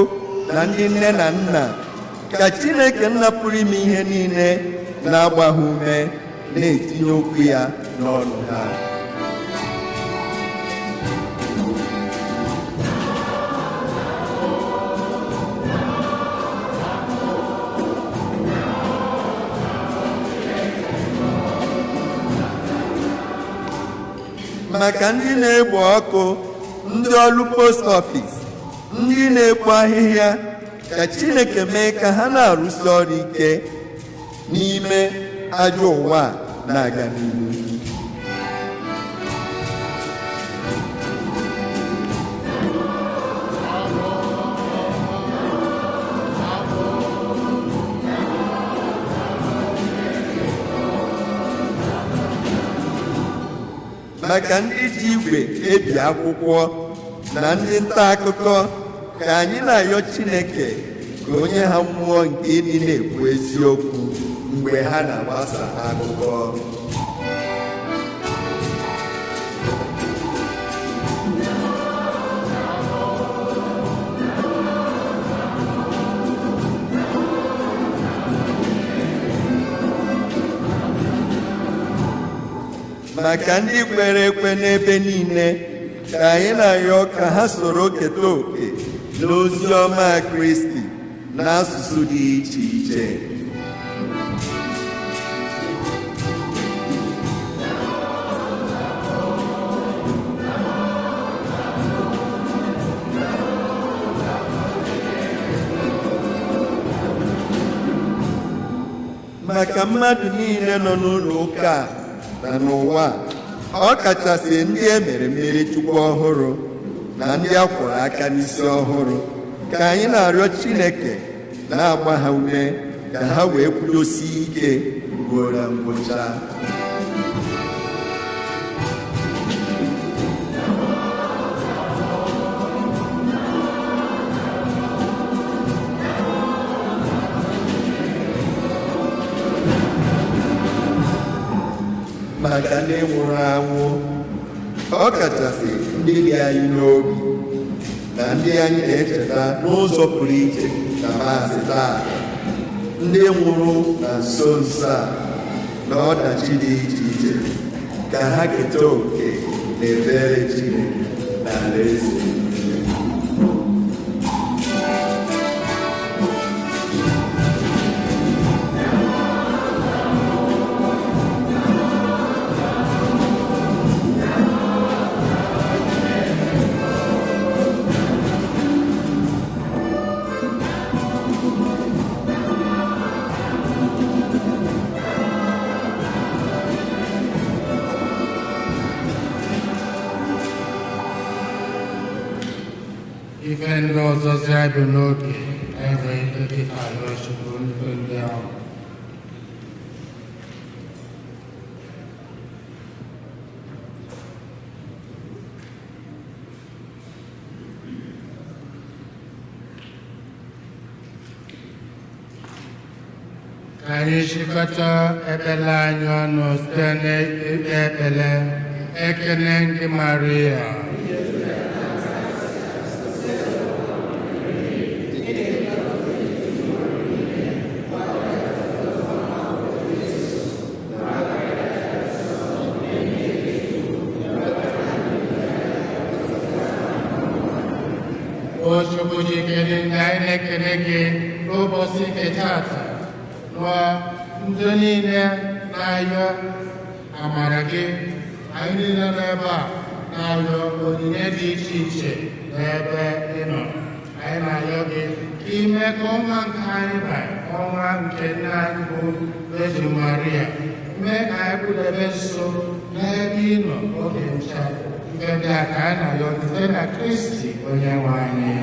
na ndị nne na nna, ka Chineke nna pụrụ ime ihe niile na-agba ha ume na-etinye okwu ya n'ọnụ ha. maka ndị na-egbo ọkụ, ndị ọrụ post office, ndị na-ekpo ahịhịa, ka Chineke mee ka ha na-arụsi ọrụ ike n'ime ajọ ụwa na-aga n'ihu. maka ndị ji igwe ebi akwụkwọ na ndị nta akụkọ, ka anyị na-ayọ Chineke ka onye ha mmụọ nke ịdị na-ekwu eziokwu mgbe ha na-agbasa akụkọ. maka ndị kwere ekwe n'ebe niile, ka anyị na-arịọ ka ha soro keta oke n'ozi ọma Kristi n'asụsụ dị iche iche. maka mmadụ niile nọ n'ụlọ ụka na n'ụwa, ọ kachasị ndị e mere mmiri Chukwu ọhụrụ na ndị a kwọrọ aka n'isi ọhụrụ, ka anyị na-arịọ Chineke na-agba ha ume ka ha wee kwudosie ike ruo na ngwụcha. maka ndị nwụrụ anwụ, ọ kachasị ndị dị anyị n'obi na ndị anyị na-echeta n'ụzọ pụrụ iche na maasị taa, ndị nwụrụ na nso nso a na ọdachi dị iche iche, ka ha keta oke na ebere Chineke na alaeze. ife ndị ọzọzi anyị n'oge enweghị ike dịka arịọ Chukwu ife ndị ahụ. ka anyị chịkọta ekpere anyị ọnụ site n'ikpe ekpere ekele ndị Maria. Chukwu jikere ndị anyị na-ekele gị n'ụbọchị nke tata nụọ ndị niile na-ayọ amara gị anyị niile n'ebe a na-ayọ onyinye dị iche iche n'ebe ị nọ anyị na-ayọ gị ka ime ka ọnwa nke anyị ba ọnwa nke nne anyị bụ Ezi Maria mee ka anyị bụdebe nso n'ebe ị nọ oge ncha ife ndị a ka anyị na-ayọ site na Kristi onye nwe anyị.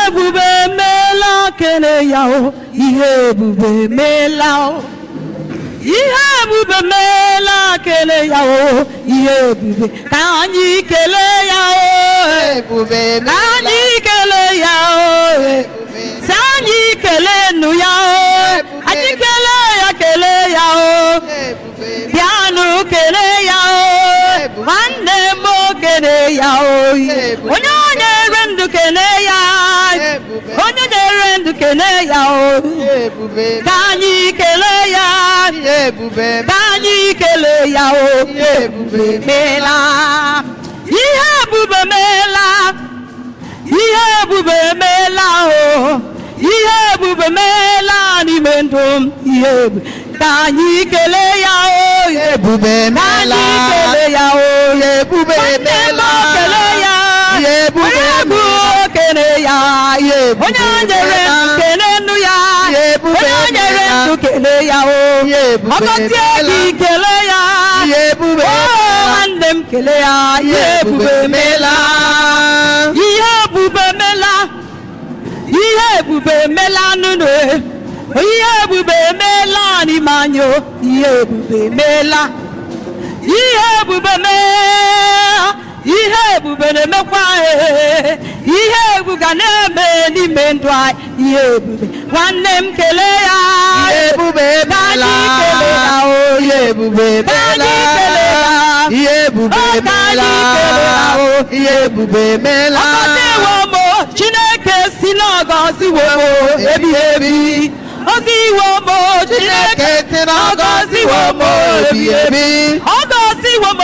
ebube meela kene ya o, ihe ebube meela o. Ihe ebube meela kele ya o, ihe ebube ka anyị kelee ya o, ebube ka anyị kelee ya o, si anyị kelee nụ ya o, anyị kelee ya o, bịanụ kelee ya o, nwanne m kelee ya o, onye nyere ndụ kelee ya, onye nyere ndụ kelee ya o, ka anyị kelee ya, ka anyị kelee ya o, ebube meela, ihe ebube meela, ihe ebube meela o, ihe ebube meela n'ime ndụ m, ihe ebube ka anyị kelee ya o, ebube meela, ka anyị kelee ya o, ebube meela, kelee ya, ebube meela, kelee ya, onye nyere kene nụ ya, onye nyere ndụ kelee ya o, ọgọzie gị kelee ya, nwanne m kelee ya, ebube meela, ihe ebube meela, ihe ebube meela n'ụlọ, ihe ebube meela n'ime anyị o, ihe ebube meela, ihe ebube meela, ihe ebube na-emekwa ihe ebube ga na-eme n'ime ndụ anyị, ihe ebube nwanne m kelee ya, ebube meela, kelee ya o, ihe ebube meela, ihe ebube meela, ihe ebube meela, ọgọziwo m Chineke si n'ọgọziwo m ebighị ebi, ọgọziwo m Chineke si n'ọgọziwo m ebighị ebi, ọgọziwo m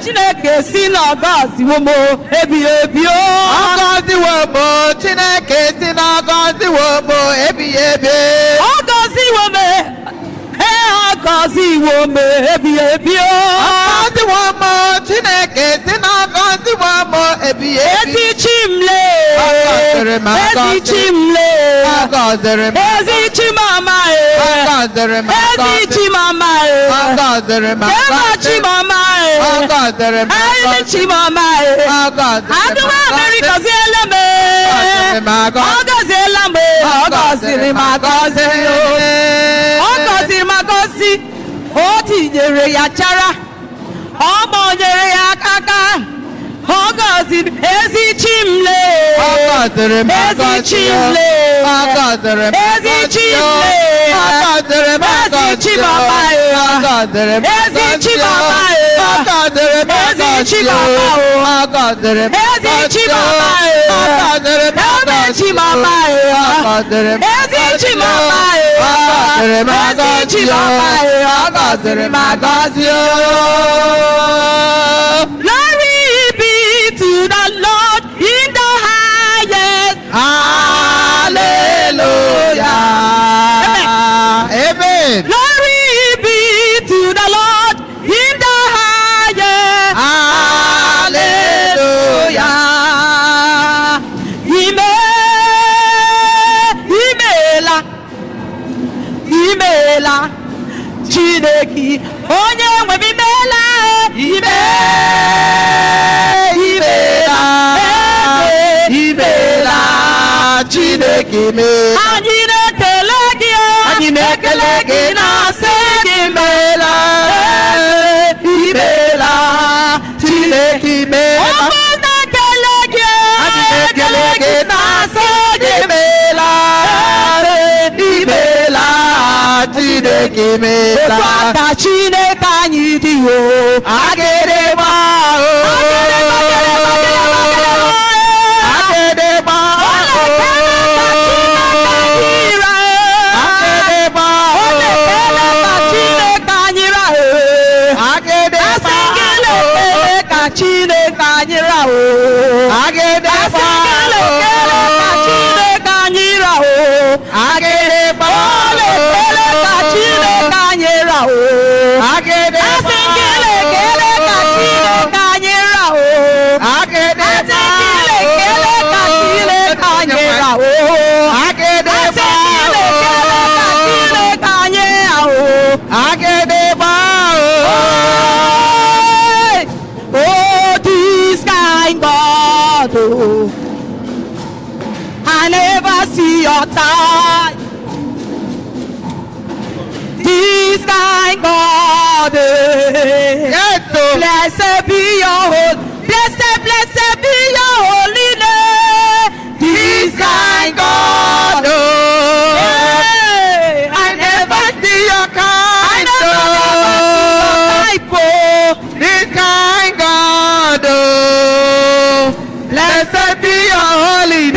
Chineke si n'ọgọziwo m ebighị ebi, ọgọziwo m Chineke si n'ọgọziwo m ebighị ebi, ọgọziwo m ọgọziwo m ebighị ebi, ọgọziwo m Chineke si n'ọgọziwo m ebighị ebi, ezi chimle, ezi chimle, ezi chima Chimama Ezi Chimama Eva Chimama Ezi Chimama Aduma America Zelame Ogozelame Ogoziri Magozi Oti nyere ya chara Ọmọ nyere ya aka Ogoziri ezi Chimle Ezi Chimle Ezi Chimle Ezi Chimama Ezi Chimama Ezi Chimama Ezi Chimama Ezi Chimama Ezi Chimama Glory be to the Lord in the highest. Hallelujah. Amen. Glory be to the Lord in the highest. Hallelujah. Imela Chineke onye nwe m imela Chineke anyị na-ekele gị na-asị gị imela Chineke ọbụ na-ekele gị na-asị gị imela Chineke Aka Chineke anyị dị o Agịrịgba Chineke anyị rahụ I never see your time. This kind God, blessed be your holy, blessed be your holy name. This kind God, I never see your kind. This kind God, blessed be your holy name.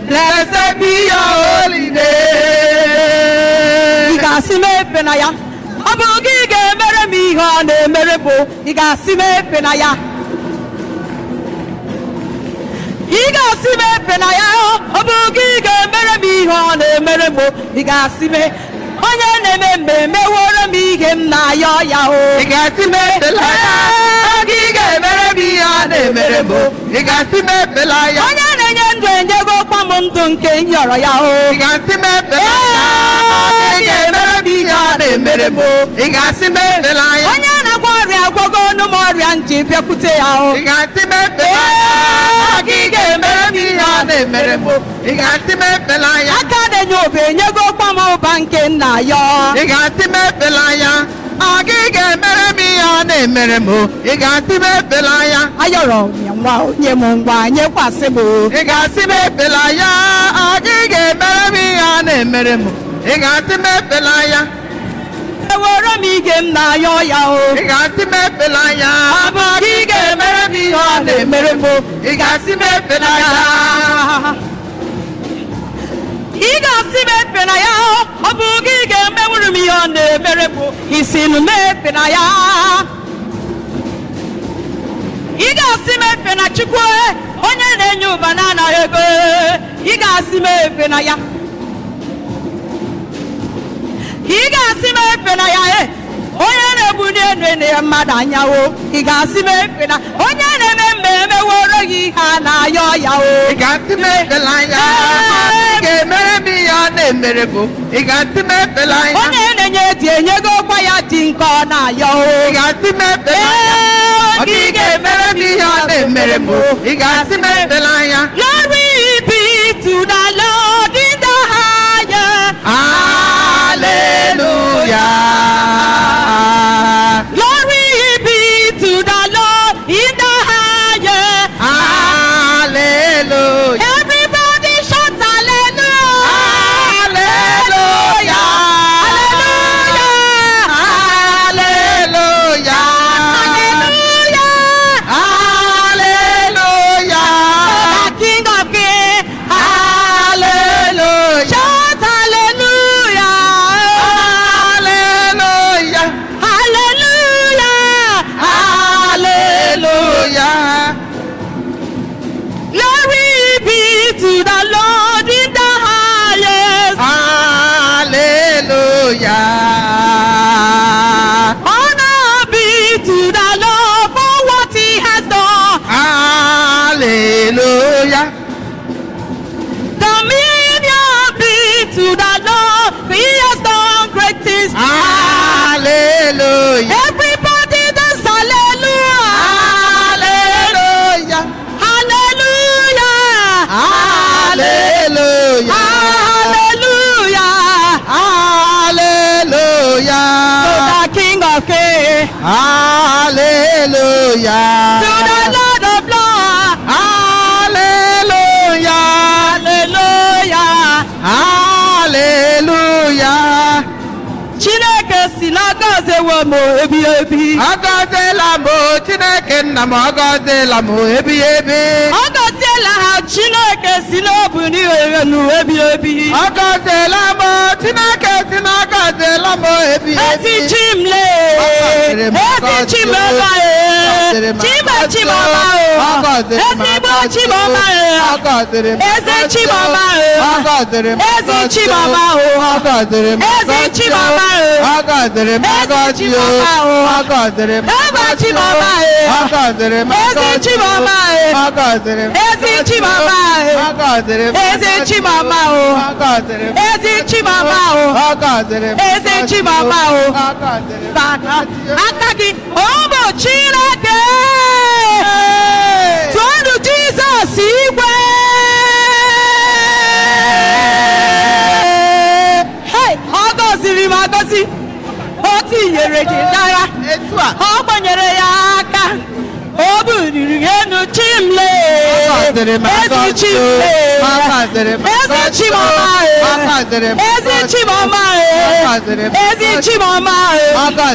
Blessed be your holy name. Ị ga-asị m efe na ya. Ọ bụrụ gị ga-emere m ihe ọ na-emere bụ ị ga-asị m efe na ya. Ị ga-asị m efe na ya. Ọ bụrụ gị ga-emere m ihe ọ na-emere bụ ị ga-asị m onye na-eme mmemme were m ihe m na-ayọ ya o. Ị ga-asị m efela ya. Gị ga-emere m ihe ọ na-emere bụ ị ga-asị m efela ya. Onye na-enye ndụ enyego kwa m ndụ nke m yọrọ ya o. Ị ga-asị m efela ya. Gị ga-emere m ihe ọ na-emere bụ ị ga-asị m efela ya. Onye na-agwọ ọrịa agwọgo ọnụ m ọrịa nji bịakwute ya o. Ị ga-asị m efela ya. Gị ga-emere m ihe ọ na-emere bụ ị ga-asị m efela ya. Aka na-enye obe enyego kwa m ụba nke nna ya. Ị ga-asị m efela ya. Gị ga-emere m ihe ọ ọ na-emere m ị ga-asị m ekpela ya ayọrọ ya nwa onye m ngwa nyekwasị m ị ga-asị m ekpela ya ọ gị ga-emere m ihe ọ na-emere m ị ga-asị m ekpela ya ewere m ige m na-ayọ ya o ị ga-asị m ekpela ya ọ bụ gị ga-emere m ihe ọ na-emere m ị ga-asị m ekpela ya ị ga-asị m efe na ya ọ bụ gị ga-emenwuru m ihe ọ na-emere m isi nụ m efe na ya ị ga-asị m efe na Chukwu onye na-enye ụba na-anaghị ego ị ga-asị m efe na ya ị ga-asị m efe na ya onye na-ebuli enu ene ya mmadụ anyawo ị ga-asị m efe na onye na-eme mgbe emeworo gị ihe a na-ayọ ya o ị ga-asị m ekpela ya ị ga-emere m ihe ọ na-emere m ị ga-asị m ekpela ya onye na-enye di enyego ọkwa ya dị nke ọ na-ayọ o ị ga-asị m ekpela ya ọ gị ga-emere m ihe ọ na-emere m ị ga-asị m ekpela ya Glory be to the Lord in the highest. Hallelujah. Glory be to the Lord in the highest. Hallelujah. Everybody shout hallelujah. Hallelujah. Hallelujah. Hallelujah. Hallelujah. Hallelujah. The King of Kings. Hallelujah. Shout hallelujah. Hallelujah. Hallelujah. Hallelujah. Glory be to the Lord in the highest. Hallelujah. Honor be to the Lord for what he has done. Hallelujah. Dominion be to the Lord, he has done great things. Hallelujah. Everybody dance hallelujah. Hallelujah. Hallelujah. Hallelujah. Hallelujah. To Hallelujah. the King of Kings. Hallelujah. To the Lord of Lords. Hallelujah. Hallelujah. Hallelujah. Chineke si n'aka ezewo m ebi ebi. Ọ gọziela m Chineke nna m ọ gọziela m ebi ebi. Ọ gọziela ha Chineke si n'obu n'ihe nu ebi ebi. Ọ gọziela m Chineke si na ọ gọziela m ebi ebi. Ezi Chimle. Ezi Chimọma e. Chime Chimọma o. Ezigbo Chimọma e. Ezi Chimọma e. Ezi Chimọma o. Ezi Chimọma e. Ezi Chimọma o. Ebe Chimọma e. Ezi Chimọma e. Ezi Chimọma e. Ezi Chimọma o. Ezi Chimọma o. Ezi Chimọma o. Aka gị ụmụ Chineke tụọnụ Jizọs igwe. Ọ gọziri m agọzi o tinyere gị n'agha ọ gbanyere ya aka o buliri enu Chimle ezi Chimle ezi Chimọma ezi Chimọma ezi Chimọma ezi Chimọma ezi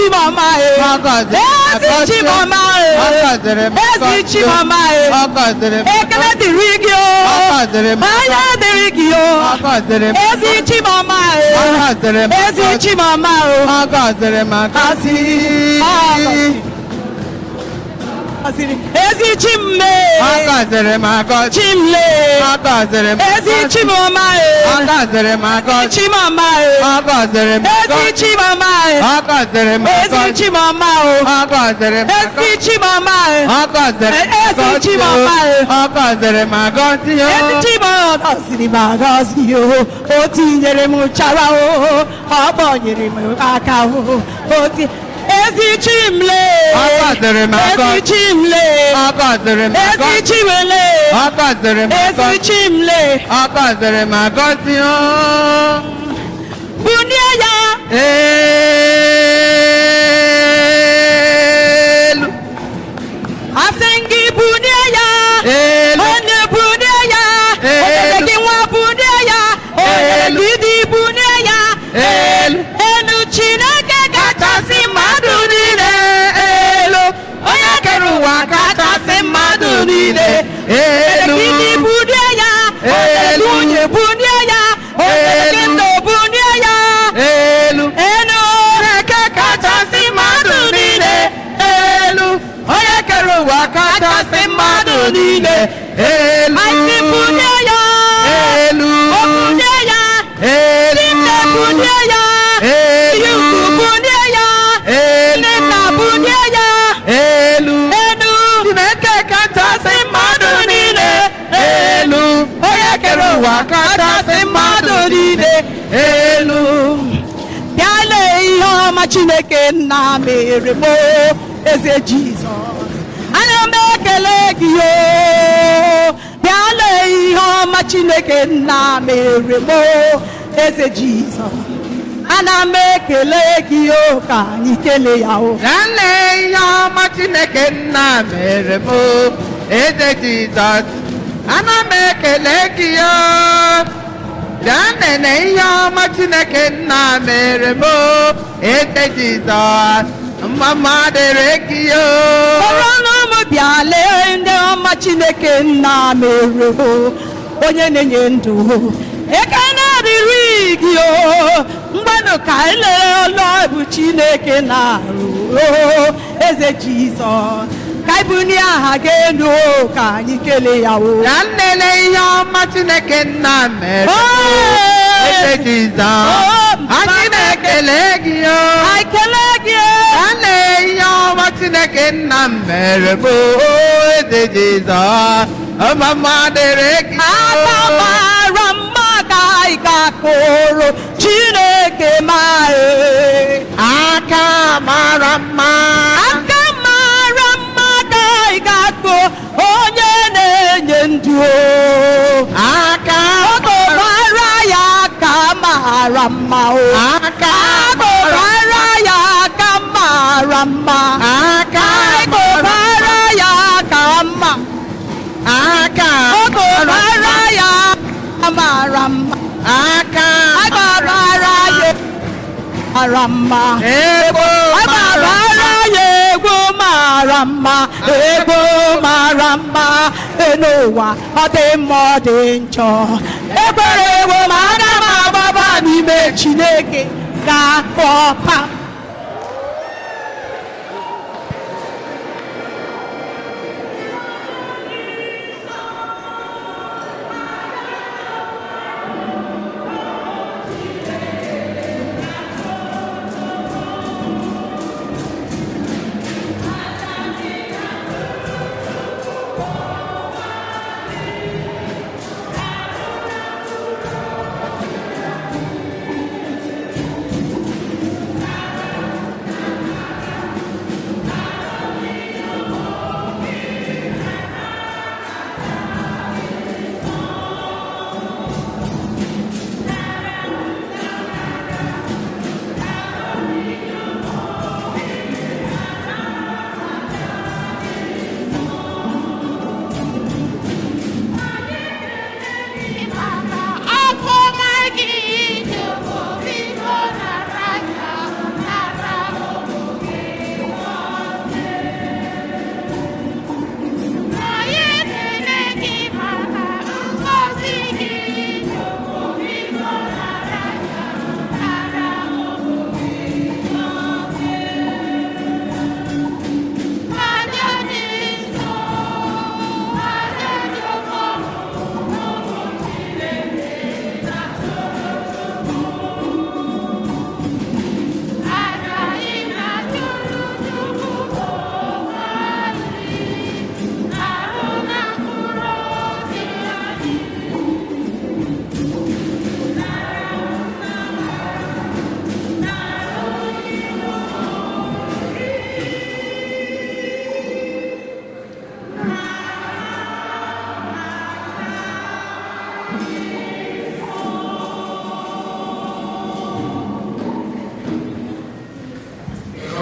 Chimọma ezi Chimọma ekele dịrị gị o anya dịrị gị o ezi Chimọma ezi Chimọma ezi Chimle Chimle ezi Chimọma Chimọma ezi Chimọma ezi Chimọma ezi Chimọma ezi Chimọma ezi Chimọma gọziri m agọzi o o tinyere m nchara o ọ gbọnyere m aka o ezi Chimle ezi Chimle ezi Chimle ezi Chimle bunie ya kachasị mmadụ niile elu Anyị bunye ya elu bunye ya elu Nne bunye ya elu Yuku bunye ya elu Nneka bunye ya elu elu Chineke kachasị mmadụ niile elu onye kere ụwa kachasị mmadụ niile elu bịa lee ihe ọma Chineke nna mere m eze Jizọs ana m ekele gị o bịa lee ihe ọma Chineke nna mere m eze Jizọs ana m ekele gị o ka anyị kelee ya o nne ihe ọma Chineke nna mere m eze Jizọs ana m ekele gị o bịa nene ihe ọma Chineke nna mere m eze Jizọs mama dịrị gị o ọrụ m bịa lee ndị ọma Chineke nna mere o onye na-enye ndụ ekene dịrị gị o mgbanụ ka anyị lere ọlụ bụ Chineke na-arụ eze Jizọs ka anyị bunie aha gị elu ka anyị kelee ya o bịa nene ihe ọma Chineke nna mere m eze Jizọs anyị na-ekele gị o anyị kelee gị bịa nene ihe ọma Chineke nna mere m eze Jizọs mama dịrị gị o aka mara mma ka anyị ga-akpọrọ Chineke mara aka mara mma aka mara mma ka anyị ga-akpọ onye na-enye ndụ aka ọgọbara ya aka mara mma o aka agọbara ya aka mara mma aka agọbara ya aka mma aka ọgọbara ya mara mma aka agọbara ya mara mma ego agbara ya egwu mara mma egwu mara mma n'ụwa ọ dị mma ọ dị njọ ekwere egwu ma aga m agbaba n'ime Chineke ga-akpọpa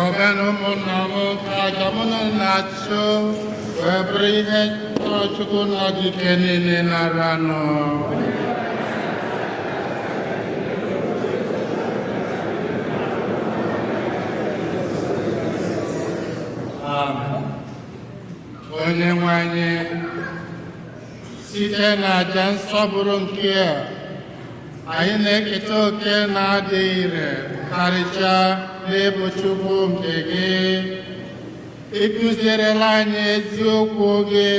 Ọbẹ̀nu mụ na mụ ka aja mụ na na-achụ wee bụrụ ihe Chukwu na dike niile nara nụ. Onye nwe anyị site n'aja nsọpụrụ nke a anyị na-eketa oke na-adị ire karịchaa n'ịbụ Chukwu nke gị ị kụzierela anyị eziokwu gị.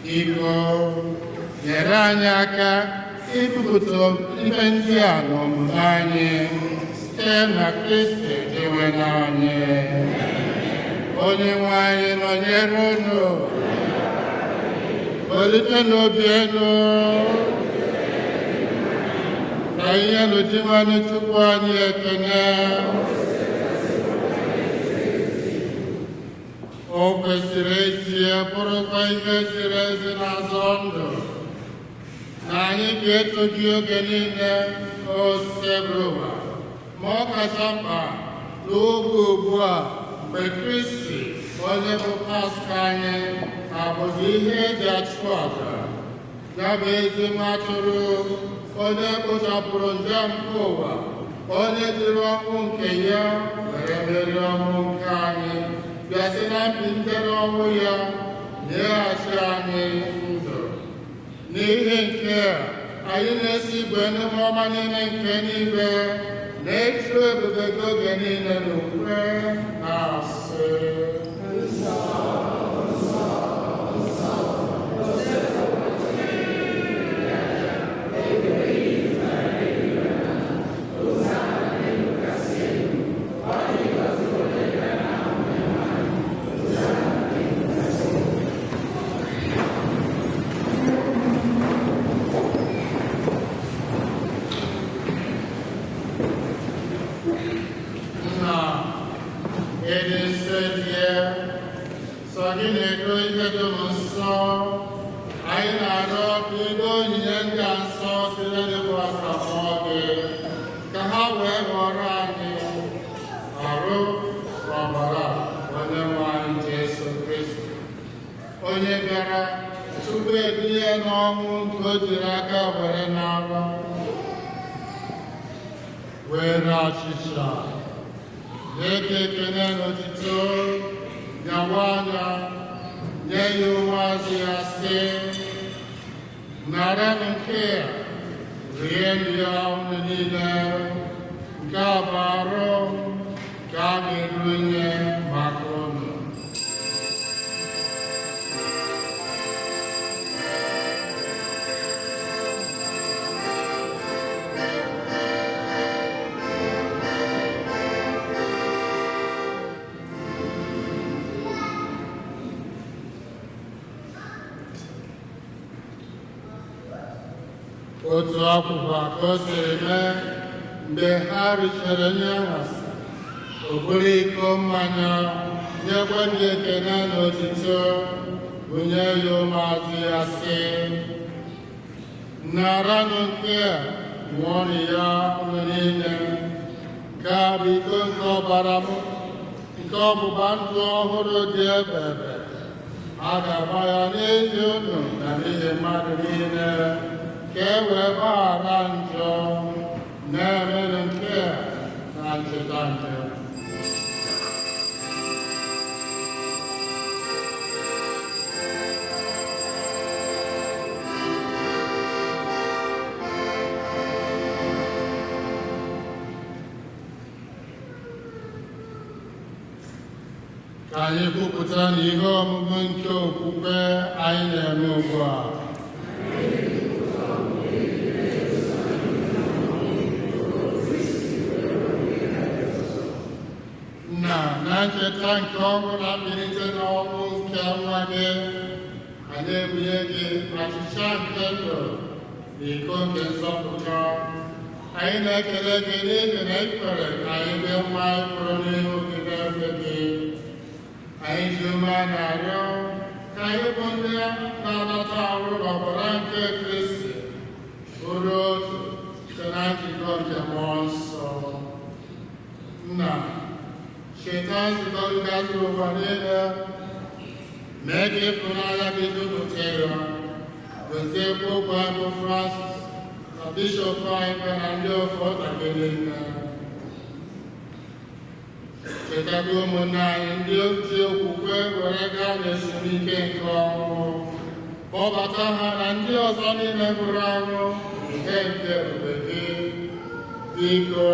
Biko nyere anyị aka ibupụta ife ndị a n'omume anyị site na Kristi dịwe n'anyị. Onyenwe anyị nọnyere unu, olite n'obi elu, na ihe n'ụdịmmanụ Chukwu anyị ekene. O kwesịrị ezie bụrụkwa ihe ziri ezi n'azọ ndụ, na anyị ga-eto gị oge niile osebụrụwa, ma ọ kacha mkpa n'oge ugbu a mgbe Kristi onye bụ Paska anyị abụzi ihe eji achụ aja, ya bụ ezi nwa atụrụ onye kpochapụrụ nje nke ụwa, onye jiri ọnwụ nke ya were merie ọnwụ nke anyị, bịa si na mbilite n'ọnwụ ya nyeghachi anyị ndụ. N'ihi nke a, anyị na-esi igwe emume ọma niile nke n'igwe na-echu ebube gị oge niile n'ukwe na-asị: onye bịara tupu ebinye n'ọnwụ nke o jiri aka were n'ara, were achịcha na-eke ekele n'otito, nyawa anya nye ya ụmụazụ ya sị: naranụ nke a, rienụ ya unu niile, nke a bụ arụ nke a ga-erunye maka unu. Otu akwụkwọ ka o siri mee mgbe ha richara nri anyasị, o buru iko mmanya nyekwa ndị ekele na otito, bunye ya ụmụazụ ya sị: naranụ nke a, ṅụọnụ ya unu niile, nke a bụ iko nke ọbara m, nke ọgbụgba ndụ ọhụrụ dị ebere, a ga-agba ya n'ezi unu na n'ihi mmadụ niile, ka e wee gbaghara njọ. Na-emenụ nke a na ncheta nke m. Ka anyị kwupụta na ihe ọmụmụ nke okwukwe anyị na-eme ugbu a. Na ncheta nke ọnwụ na mbilite n'ọnwụ nke nwa gị, anyị ebunye gị achịcha nke ndụ na iko nke nzọpụta. Anyị na-ekele gị n'ihi na ị kwere ka anyị dị mma ịpụrụ n'ihu gị n'efe gị. Anyị ji ume na-arịọ ka anyị bụ ndị na-anata arụ n'ọbara nke Kristi bụrụ otu site na njikọ nke Mmụọ Nsọ. Nna, cheta nzukọ gị gazuru ụwa niile, mee ka ịfụnanya gị jupụta ya, gozie Popu anyị bụ Francis na Bishọp anyị na ndị ofe ọzọ niile. Chetakwa ụmụnne anyị ndị ji okwukwe were gaa n'ezumike nke ọnwụ, kpọbata ha na ndị ọzọ niile bụrụ anwụ nke ebube gị. Biko,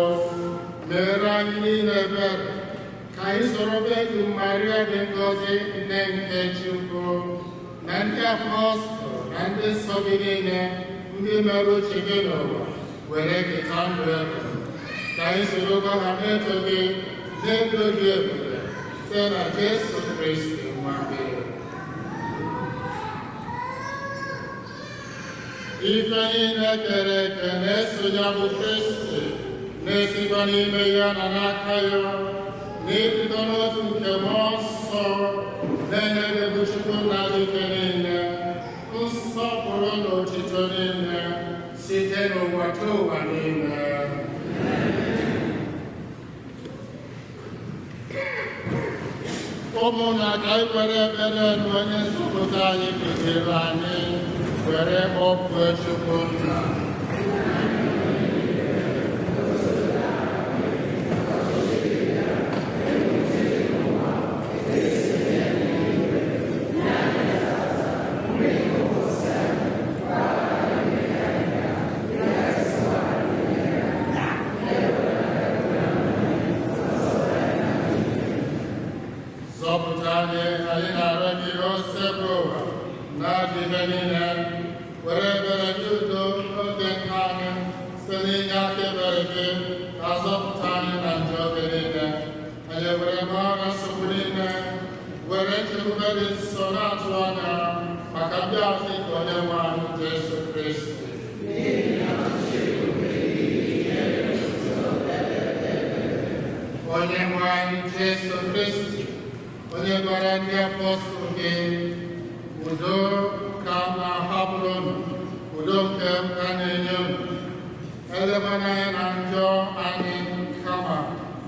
mere anyị niile ebere ka anyị soro Bedu Maria dị ngọzi nne nke Chukwu na ndị apọstụl na ndị nsọ gị niile ndị mere uche gị n'ụwa were keta ndụ ebe ka anyị soro ha na-eto gị na-edo gị ebube site na Jesu Kristi nwa gị. Ife niile kere eke na-eso ya bụ Kristi na-esikwa n'ime ya na n'aka ya na-ebido n'otu nke mmụọ nsọ na-enye gị bụ Chukwu na ike niile nsọpụrụ na otito niile site n'ụwa ta ụwa niile. Ụmụnna ka anyị kwere ekpere na onye nzọpụta anyị kpeziri anyị were kpọpụo Chukwu nna. Zọpụta anyị na-arịọ gị osebụ ụwa na-adịghị niile were ebere gị udo oge nke anyị site n'inye aka ebere gị ka zọpụta anyị na njọ oge niile. Anyị were gbara nsogbu niile were nchekwube dị nsọ na-atụ anya maka ndị ahụ ike onye nwe anyị Jesu Kristi. Onye nwe anyị Jesu Kristi onye gwara ndị apọstụl gị udo ka m na-ahapụrụ unu, udo nke m ka na-enye unu, elebana anya na njọ anyị kama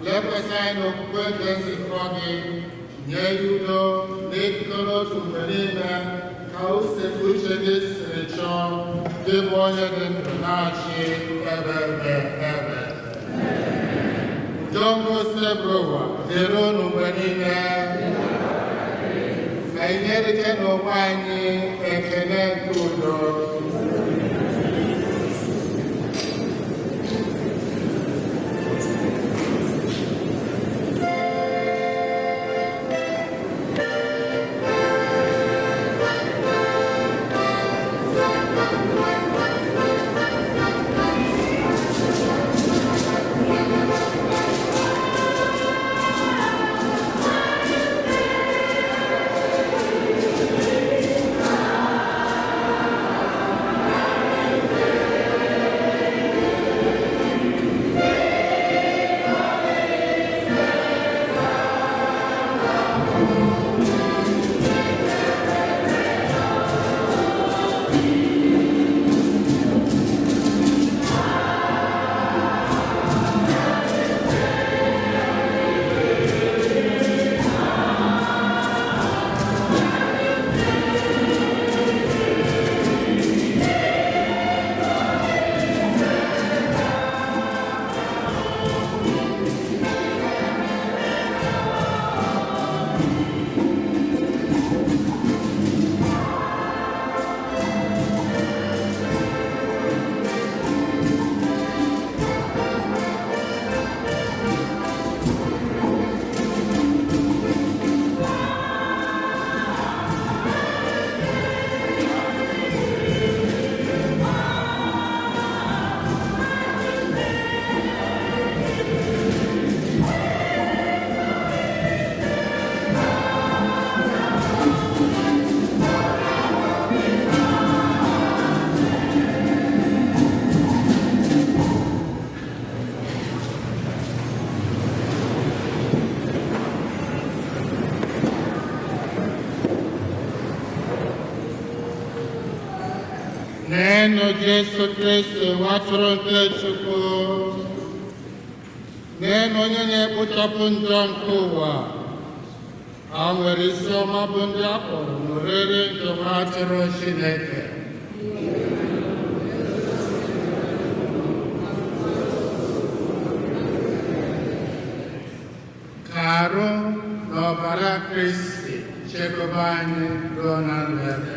lekwasị anyị n'okwukwe nke nzukọ gị, nye ya udo na ịdịkọ n'otu mgbe niile ka usekwu uche gị siri chọọ gị bụ onye dị ndụ na-achị ebe ebe ebe. Udo ngosebụ ụwa dịrị unu mgbe niile. Ka anyị nyerịta n'onwe anyị ekele nke udo. Neno Jesu Kristi nwa atụrụ nke Chukwu, neno onye na-ekpochapụ njọ nke ụwa, ha nwere isi ọma bụ ndị a kpọrọ n'oriri nke nwa atụrụ Chineke. Ka arụ na ọbara Kristi chebe anyị ruo na ndụ ebe.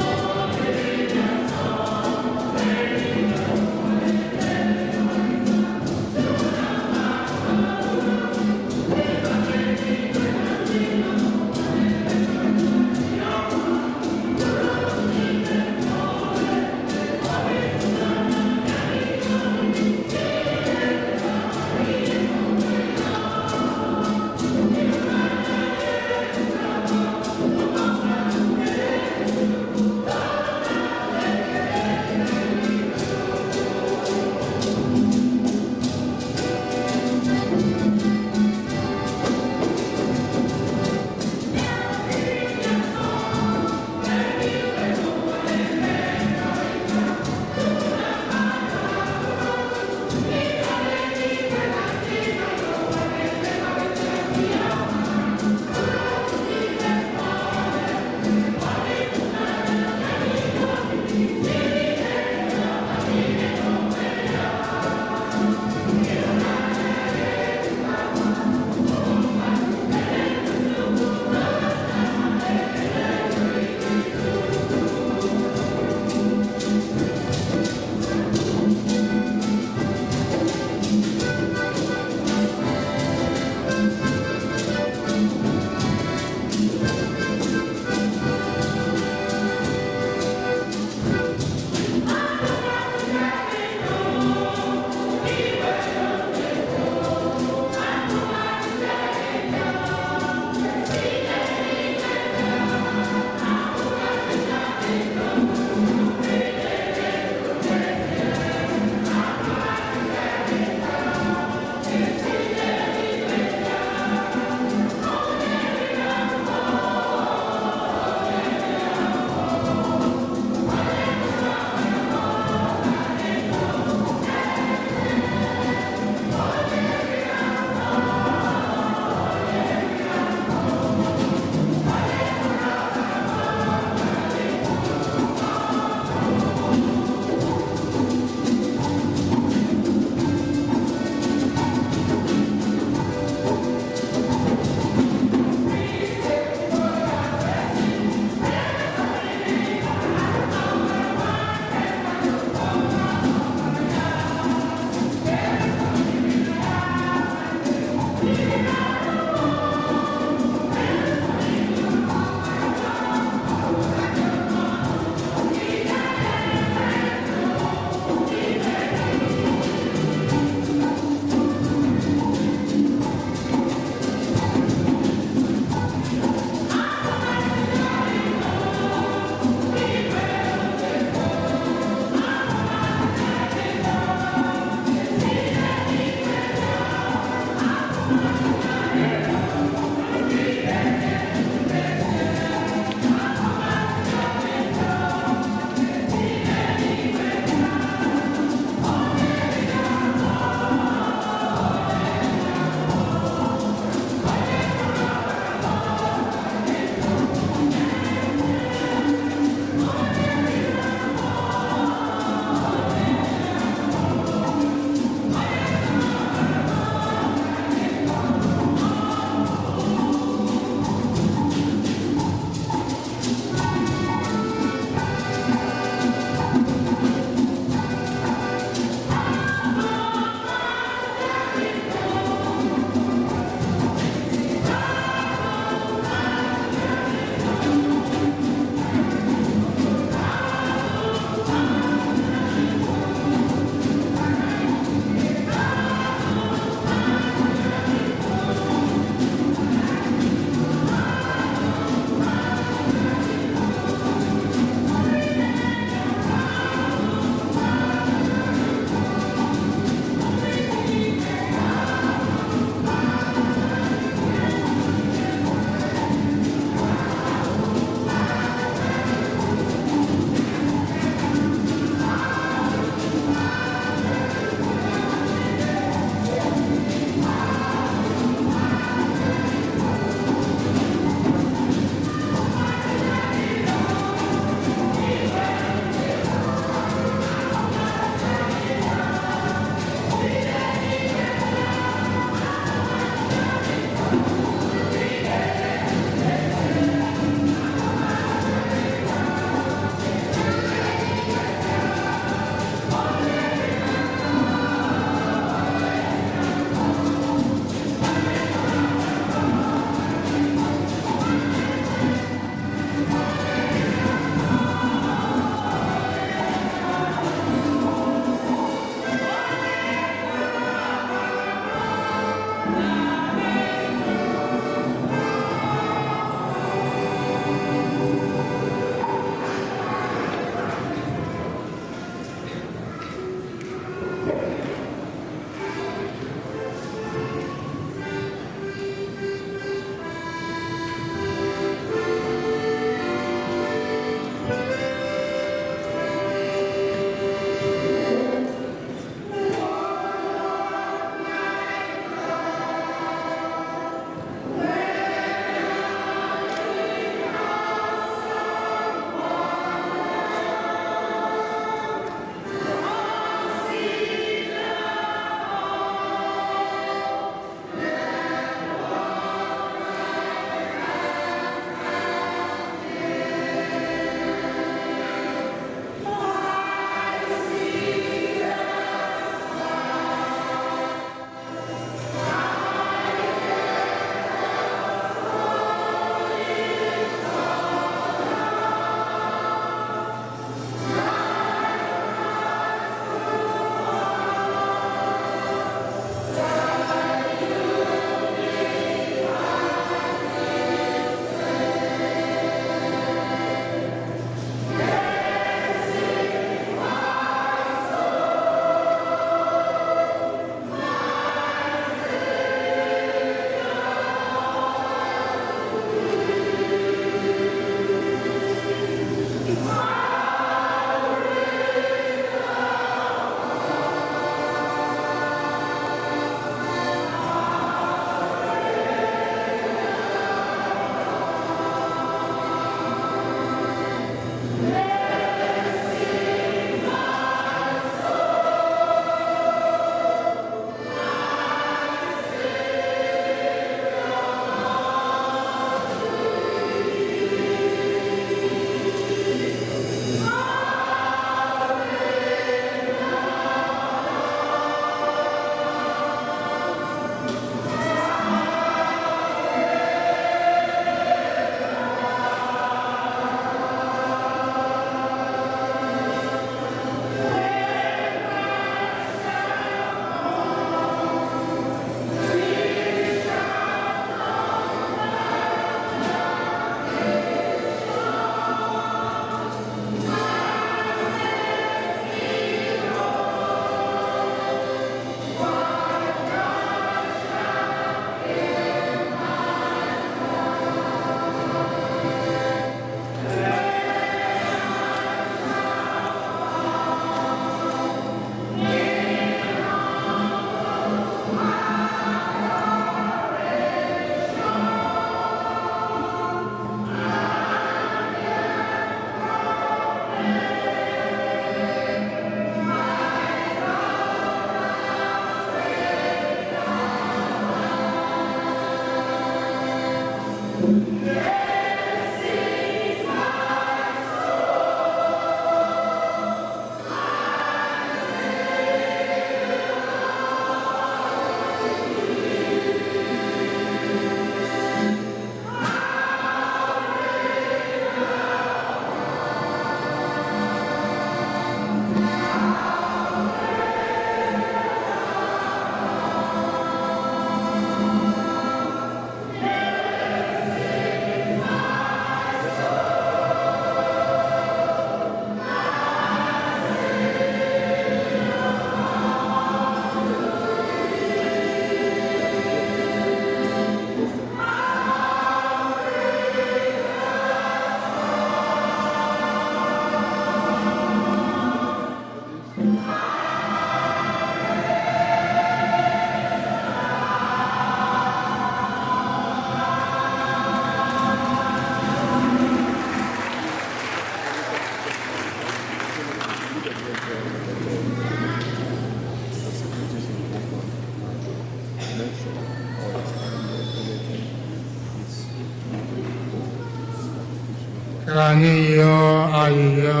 Ka anyị yọọ ayịyọ.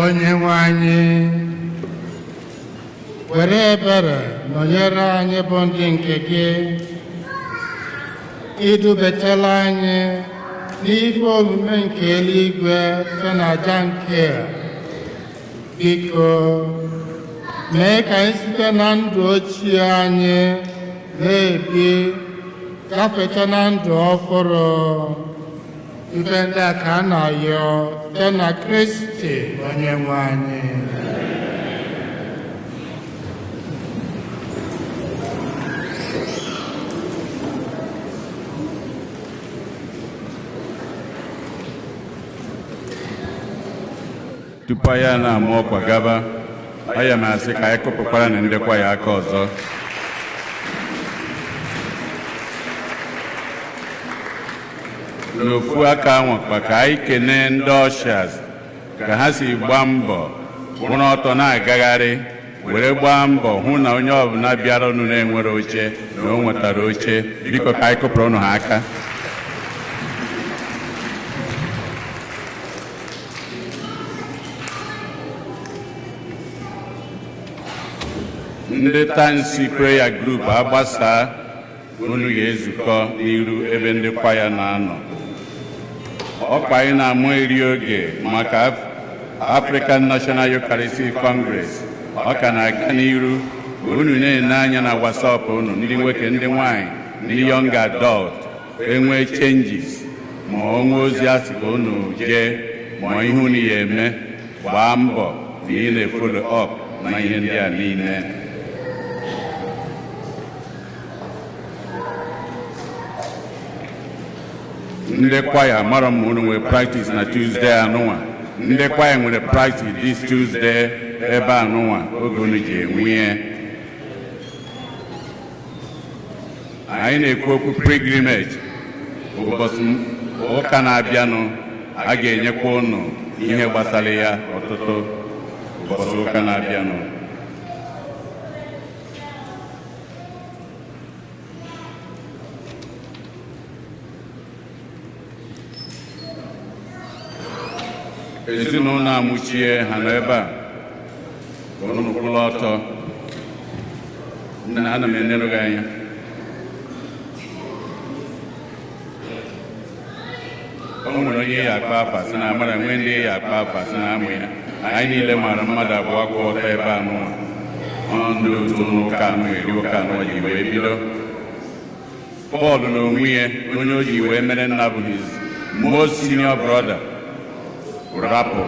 Onyenwe anyị, were ebere nọnyere anyị bụ ndị nke gị, idubetela anyị n'ife omume nke eluigwe site n'aja nke a. Biko, mee ka anyị site na ndụ ochie anyị na-ebi gafeta na ndụ ọhụrụ. Ife ndị a ka a na-ayọ site na Kristi Onyenwe anyị. Tupu ya na-ama ọkwa gaba, aya m asị ka anyị kụpụkwara na ndekwa ya aka ọzọ. N'ofu aka nwakwa ka anyị kenee ndị ọshas ka ha si gbaa mbọ kwụrụ ọtọ na-agagharị were gbaa mbọ hụ na onye ọbụla bịara ọnụ na-enwere oche na o nwetara oche. Biko ka anyị kụpụrụ ụnụ ha aka. Ndị Tansi Prayer Group agbasaa, unu ga-ezukọ n'iru ebe ndị kwaya na-anọ. Ọkwa anyị na-amụ eri oge maka African National Eucharistic Congress. Ọ ka na-aga n'iru. Unu na-ene anya na WhatsApp unu, ndị nwoke, ndị nwanyị, ndị young adult, enwee changes ma onwe ozi asị ka unu jee ma ihe unu ya eme, gbaa mbọ na ị na-follow up na ihe ndị a niile. Ndị kwaya mara m unu nwere practice na Tuesday anụnwa. Ndị kwaya nwere practice this Tuesday ebe anụnwa oge unu ji enwe ihe. Anyị na-ekwu okwu pilgrimage. Ụbọchị ụka na-abịanụ a ga-enyekwa unu ihe gbasara ya ọtụtụ ụbọchị ụka na-abịanụ. Ezinụlọ amụchie ha n'ebe a unu kwụrụ ọtọ. Nna, ana m enere gị anya. O nwere onye ya akpa afa sị na amara, nwee ndị ya akpa afa sị na amụ ya. Anyị niile mara mmadụ abụọ kwụ ọtọ ebe anụnwa. Ndị otu n'ụka anụ eri ụka anụ ji wee bido. Pọl na onwe ya, onye o ji wee mere nna bụ his most senior brother, rapụ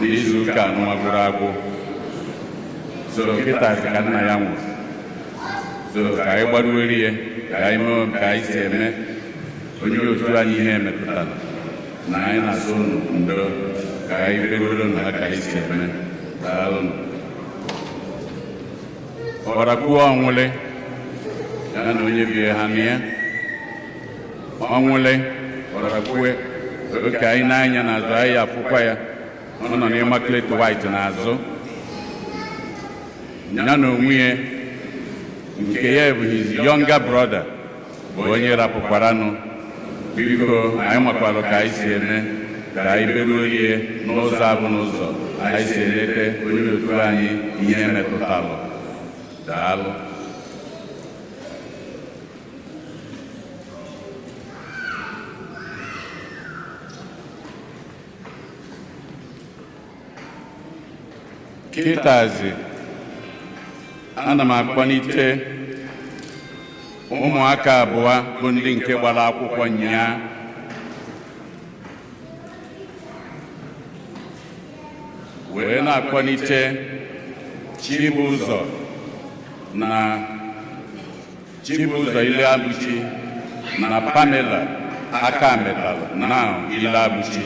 n'izu ụka anụnwa gwụrụ agwụ. So kịta ka nna ya nwụrụ. So ka anyị gbaruwere ya, ka anyị mee ka anyị si eme onye otu anyị ihe metụtara na anyị na-asụ unu ndo, ka anyị begoro na ha ka anyị si eme. Daalụ. Ọrakwuo ọnwụle ya na onye bie ha na ya. Ọnwụle ọrakwue oke anyị na-anya n'azụ anyị afụkwa ya. Ọ nọ n'Immaculate White n'azụ. Ya na onwe ya nke ya bụ his younger brother bụ onye rapụkwaranụ. Biko anyị makwalụ ka anyị si eme ka anyị beruorie n'ụzọ abụ n'ụzọ anyị si elete onye otu anyị ihe metụtalụ. Daalụ. Kịtazi ana m akpọlite ụmụaka abụọ bụ ndị nke gbara akwụkwọ nnyaa. Wee na-akpọlite Chibụzọ na Chibụzọ Ile Abụchi na Pamela aka metalụ na Ile Abụchi.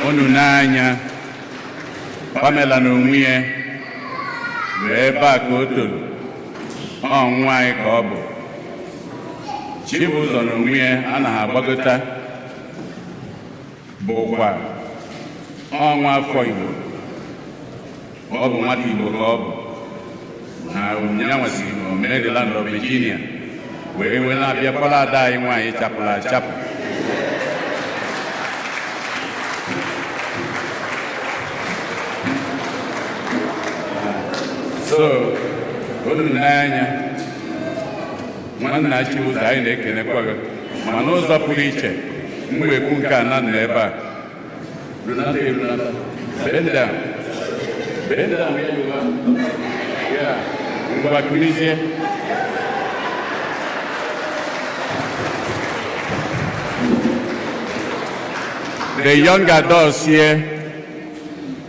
Unu n'anya, Pamela na onwe ya bụ ebe a ka o tolu. Nwa anyị ka ọ bụ. Chibụzọ na onwe ya anaghị agbagota bụkwa nwa afọ Igbo ọ bụ nwata Igbo ka ọ bụ na ụnyaahụ si na Maryland of Virginia wee na-abịa kpọrọ ada anyị nwaanyị chapụrụ achapụ. So unu n'anya nwanna chi ụzọ anyị na-ekenekwa gị ma n'ụzọ pụrụ iche mwekwu nke a na nọ ebe a bend down ngwa kunizie. The young adults here,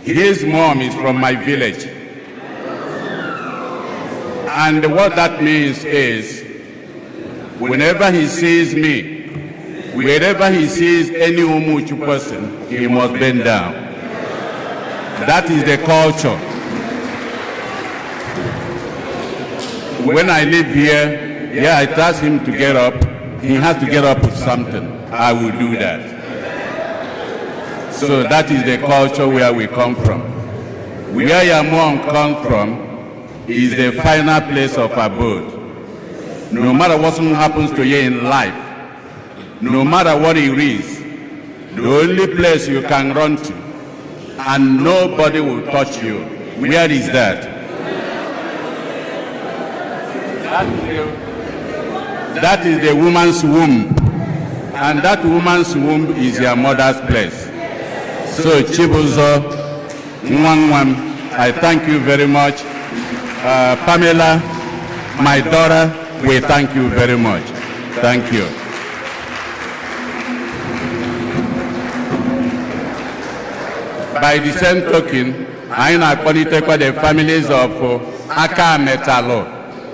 his mom is from my village. And what that means is, whenever he sees me, wherever he sees any Umuchu person, he must bend down. That is the culture. When I live here, I ask him to get up. He has to get up with something. I will do that. So that is the culture where we come from. Where your mom comes from is the final place of abode. No matter what happens to you in life, no matter what it is, the only place you can run to and nobody will touch you. Where is that? That is the woman's womb. And that woman's womb is your mother's place. So Chibuzo Nwangwam, I thank you very much. Pamela, my daughter, we thank you very much. Thank you. By the same token, I acknowledge the families of Aka Metalo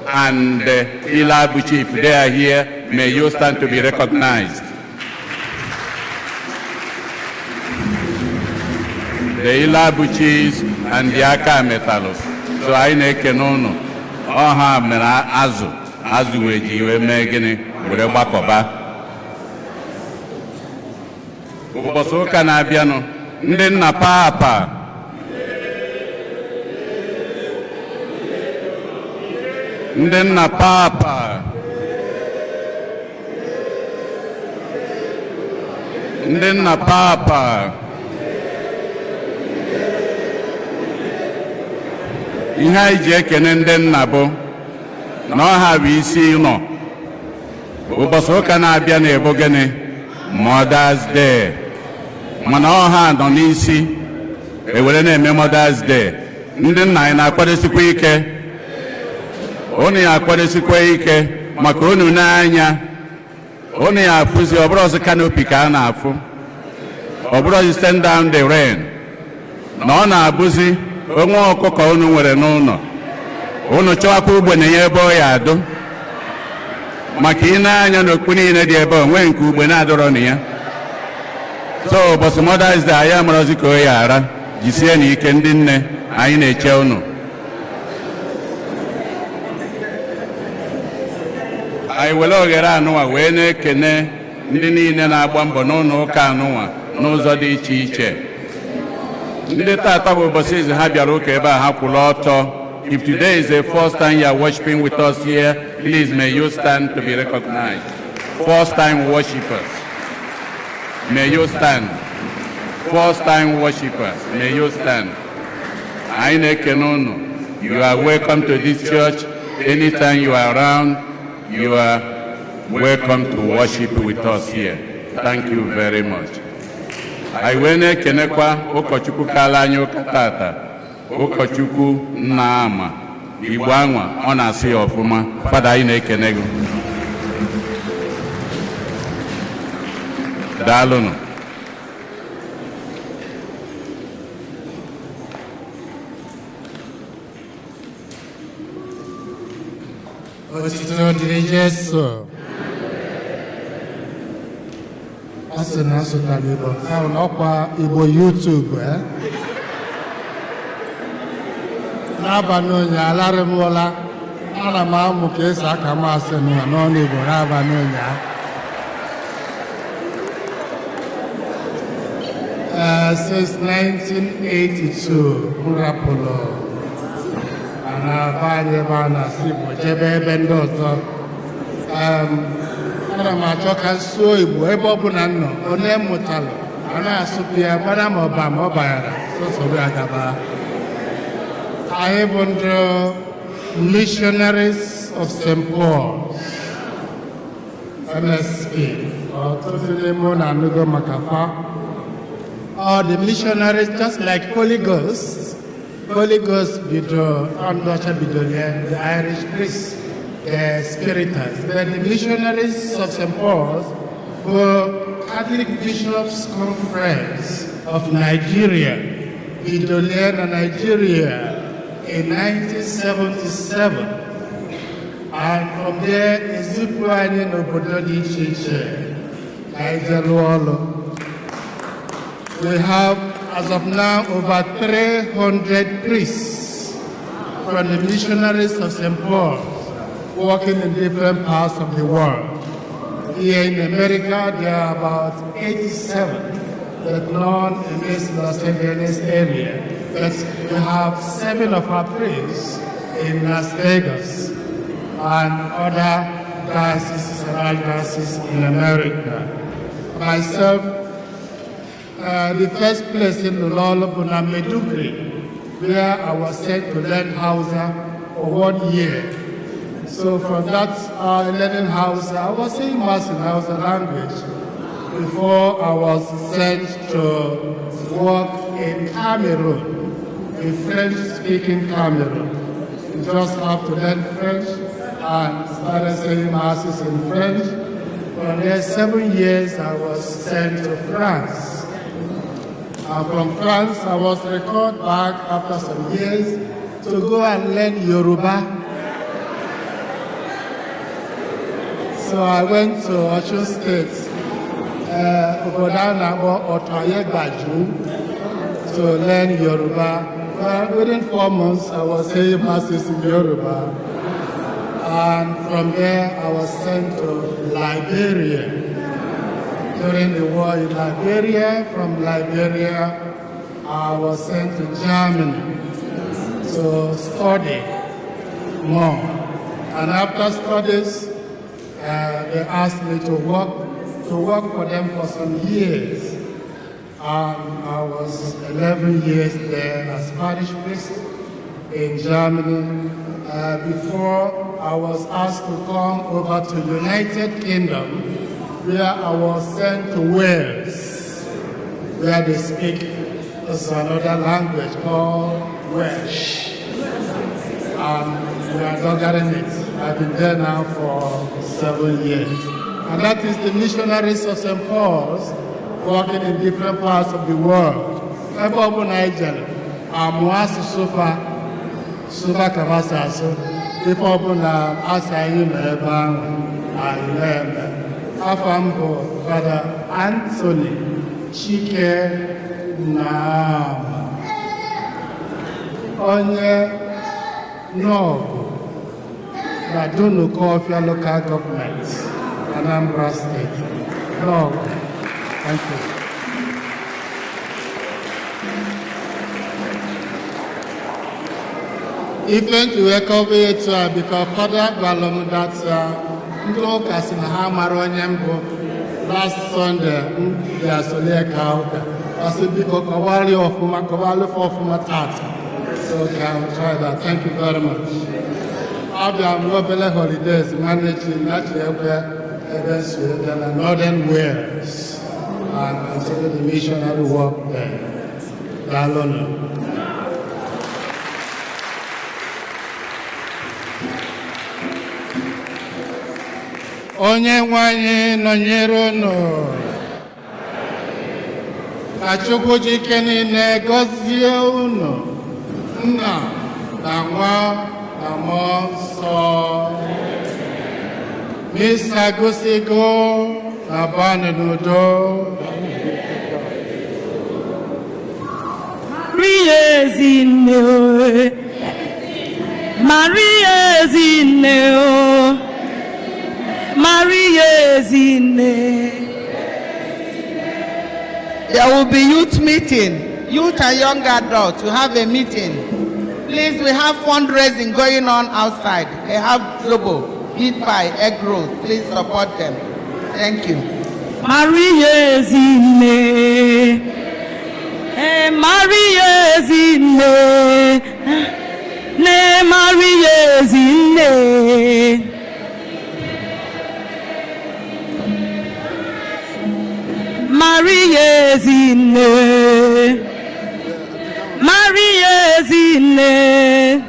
and Ilabuchi. If they are here, may you stand to be recognized. The Ilabuchis and the Aka Metalos. So I make a no. Oha mera azu weji we megini wure bakoba. Ubosoka na abiano ndị nna papa. Ndị nna papa. Ndị nna papa. Ihe anyị ji ekene ndị nna bụ na ọha bụ isi nọ ụbọchị ụka na-abịa na-ebu gịnị Mother's Day, mana ọha nọ n'isi ewere na-eme Mother's Day. Ndị nna anyị na-akwadosikwa ike, unu ya akwadosikwa ike maka unu n'anya, unu ya afụzi ọ bụrụ ọzọ canopy ka a na-afụ, ọ bụrụ ọzọ stand down the rain, na ọ na-abụzi onwe ọkụkọ unu nwere n'ụlọ unu chọwakwa ugbene ya ebe ọ ya adụ, maka ị na-anya n'okpu niile dị ebe onwe nke ugbe na-adọrọ na ya. So ụbọchị Mother's Day anyị amarozi ka o ya ara, jisie n'ike ndị nne, anyị na-eche unu. Anyị were oghere anụwa wee na-ekene ndị niile na-agba mbọ n'ụlọ ụka anụwa n'ụzọ dị iche iche. Ndị tata bụ ụbọchị izu ha bịara ụka ebe a ha kwụrụ ọtọ. If today is the first time you are worshiping with us here, please may you stand to be recognized. First time worshipers, may you stand. First time worshipers, may you stand. You are welcome to this church. Anytime you are around, you are welcome to worship with us here. Thank you very much. I wene kenekwa ụkọchukwu kala anyị ụka tata, ụkọchukwu Nnaama Igbo anwa ọ na-asị ya ọfụma. Fada anyị na-ekene gị. Daalụnụ. Otito dịrị Jesu. Asị na asụtara Igbo, ahụ n'ọkwa Igbo YouTube. N'abalị ụnyaahụ alarịmụọla, ana m amụ ka esi aka masị n'ọnụ Igbo n'abalị ụnyaahụ. since 1982, Murapolo. And Banyabana Sibo, Jebe Bendozo. Machoka so Ibu, Ebobunano, Onemutalo, Ana Supia, Madam Obama, Bayara, so Agaba. I have under Missionaries of St. Paul's, MSP, or Tofilemon and Nugo Makafa, or the missionaries, just like Holy Ghost Bido, Andosha Bidolia, the Irish priests, the Spiritus. But the missionaries of St. Paul's were Catholic Bishops' Conference of Nigeria, Bidolia, Nigeria, in 1977. And from there, Ezepuani Nobododi Chiche, Nigeria. We have, as of now, over 300 priests from the missionaries of St. Paul working in different parts of the world. Here in America, there are about 87, but none in this Los Angeles area. But we have 7 of our priests in Las Vegas and other dioceses and archdiocese in America. Myself, the first place in Lolo Bunamedugri, where I was sent to learn Hausa for 1 year. So from that learning Hausa, I was saying Mass in Hausa language before I was sent to work in Cameroon, in French-speaking Cameroon. You just have to learn French and started saying Masses in French. From there, 7 years, I was sent to France. From France, I was recalled back after some years to go and learn Yoruba. So I went to Osho State, to learn Yoruba. Within 4 months, I was saying Masses in Yoruba. And from there, I was sent to Liberia. During the war in Liberia, from Liberia, I was sent to Germany to study more. And after studies, they asked me to work for them for some years. I was 11 years there as parish priest in Germany before I was asked to come over to United Kingdom, where I was sent to Wales, where they speak another language called Welsh. And we are dogging it. I've been there now for 7 years. And that is the missionaries of St. Paul's working in different parts of the world. Ebobu Nigeria, Amuasu Sufa Kabasasu, Ifobu na Asayi Meba, Ayembe. Afambo, Father Anthony Chike Nama. Onye Nobu, Radunu Kofia local government, Anambra State. Nobu. Thank you. Even to welcome it because Father Balom that last Sunday, they are so near Kauka. I said, because Kawali of Kawali for Matata. So can try that. Thank you very much. After Mobile holidays, managing natural events in the northern Wales and continue the missionary work there. Dalona. Onye nwanyị nọnyere unu ka Chukwu jike niile gọzie unu Nna na Nwa na Mmụọ Nsọ Misa gosigo na bani n'udo Maria Ezinne Maria Ezinne Maria Ezinne There will be youth meeting, youth and young adults. We have a meeting. Please, we have fundraising going on outside. They have zobo, meat pie, egg rolls. Please support them. Thank you. Maria Zine, Maria Zine, ne Maria Zine. Maria Zine, Maria Zine,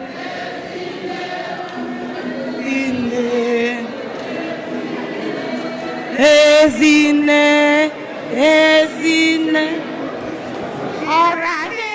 Zine, Zine, Zine. All right.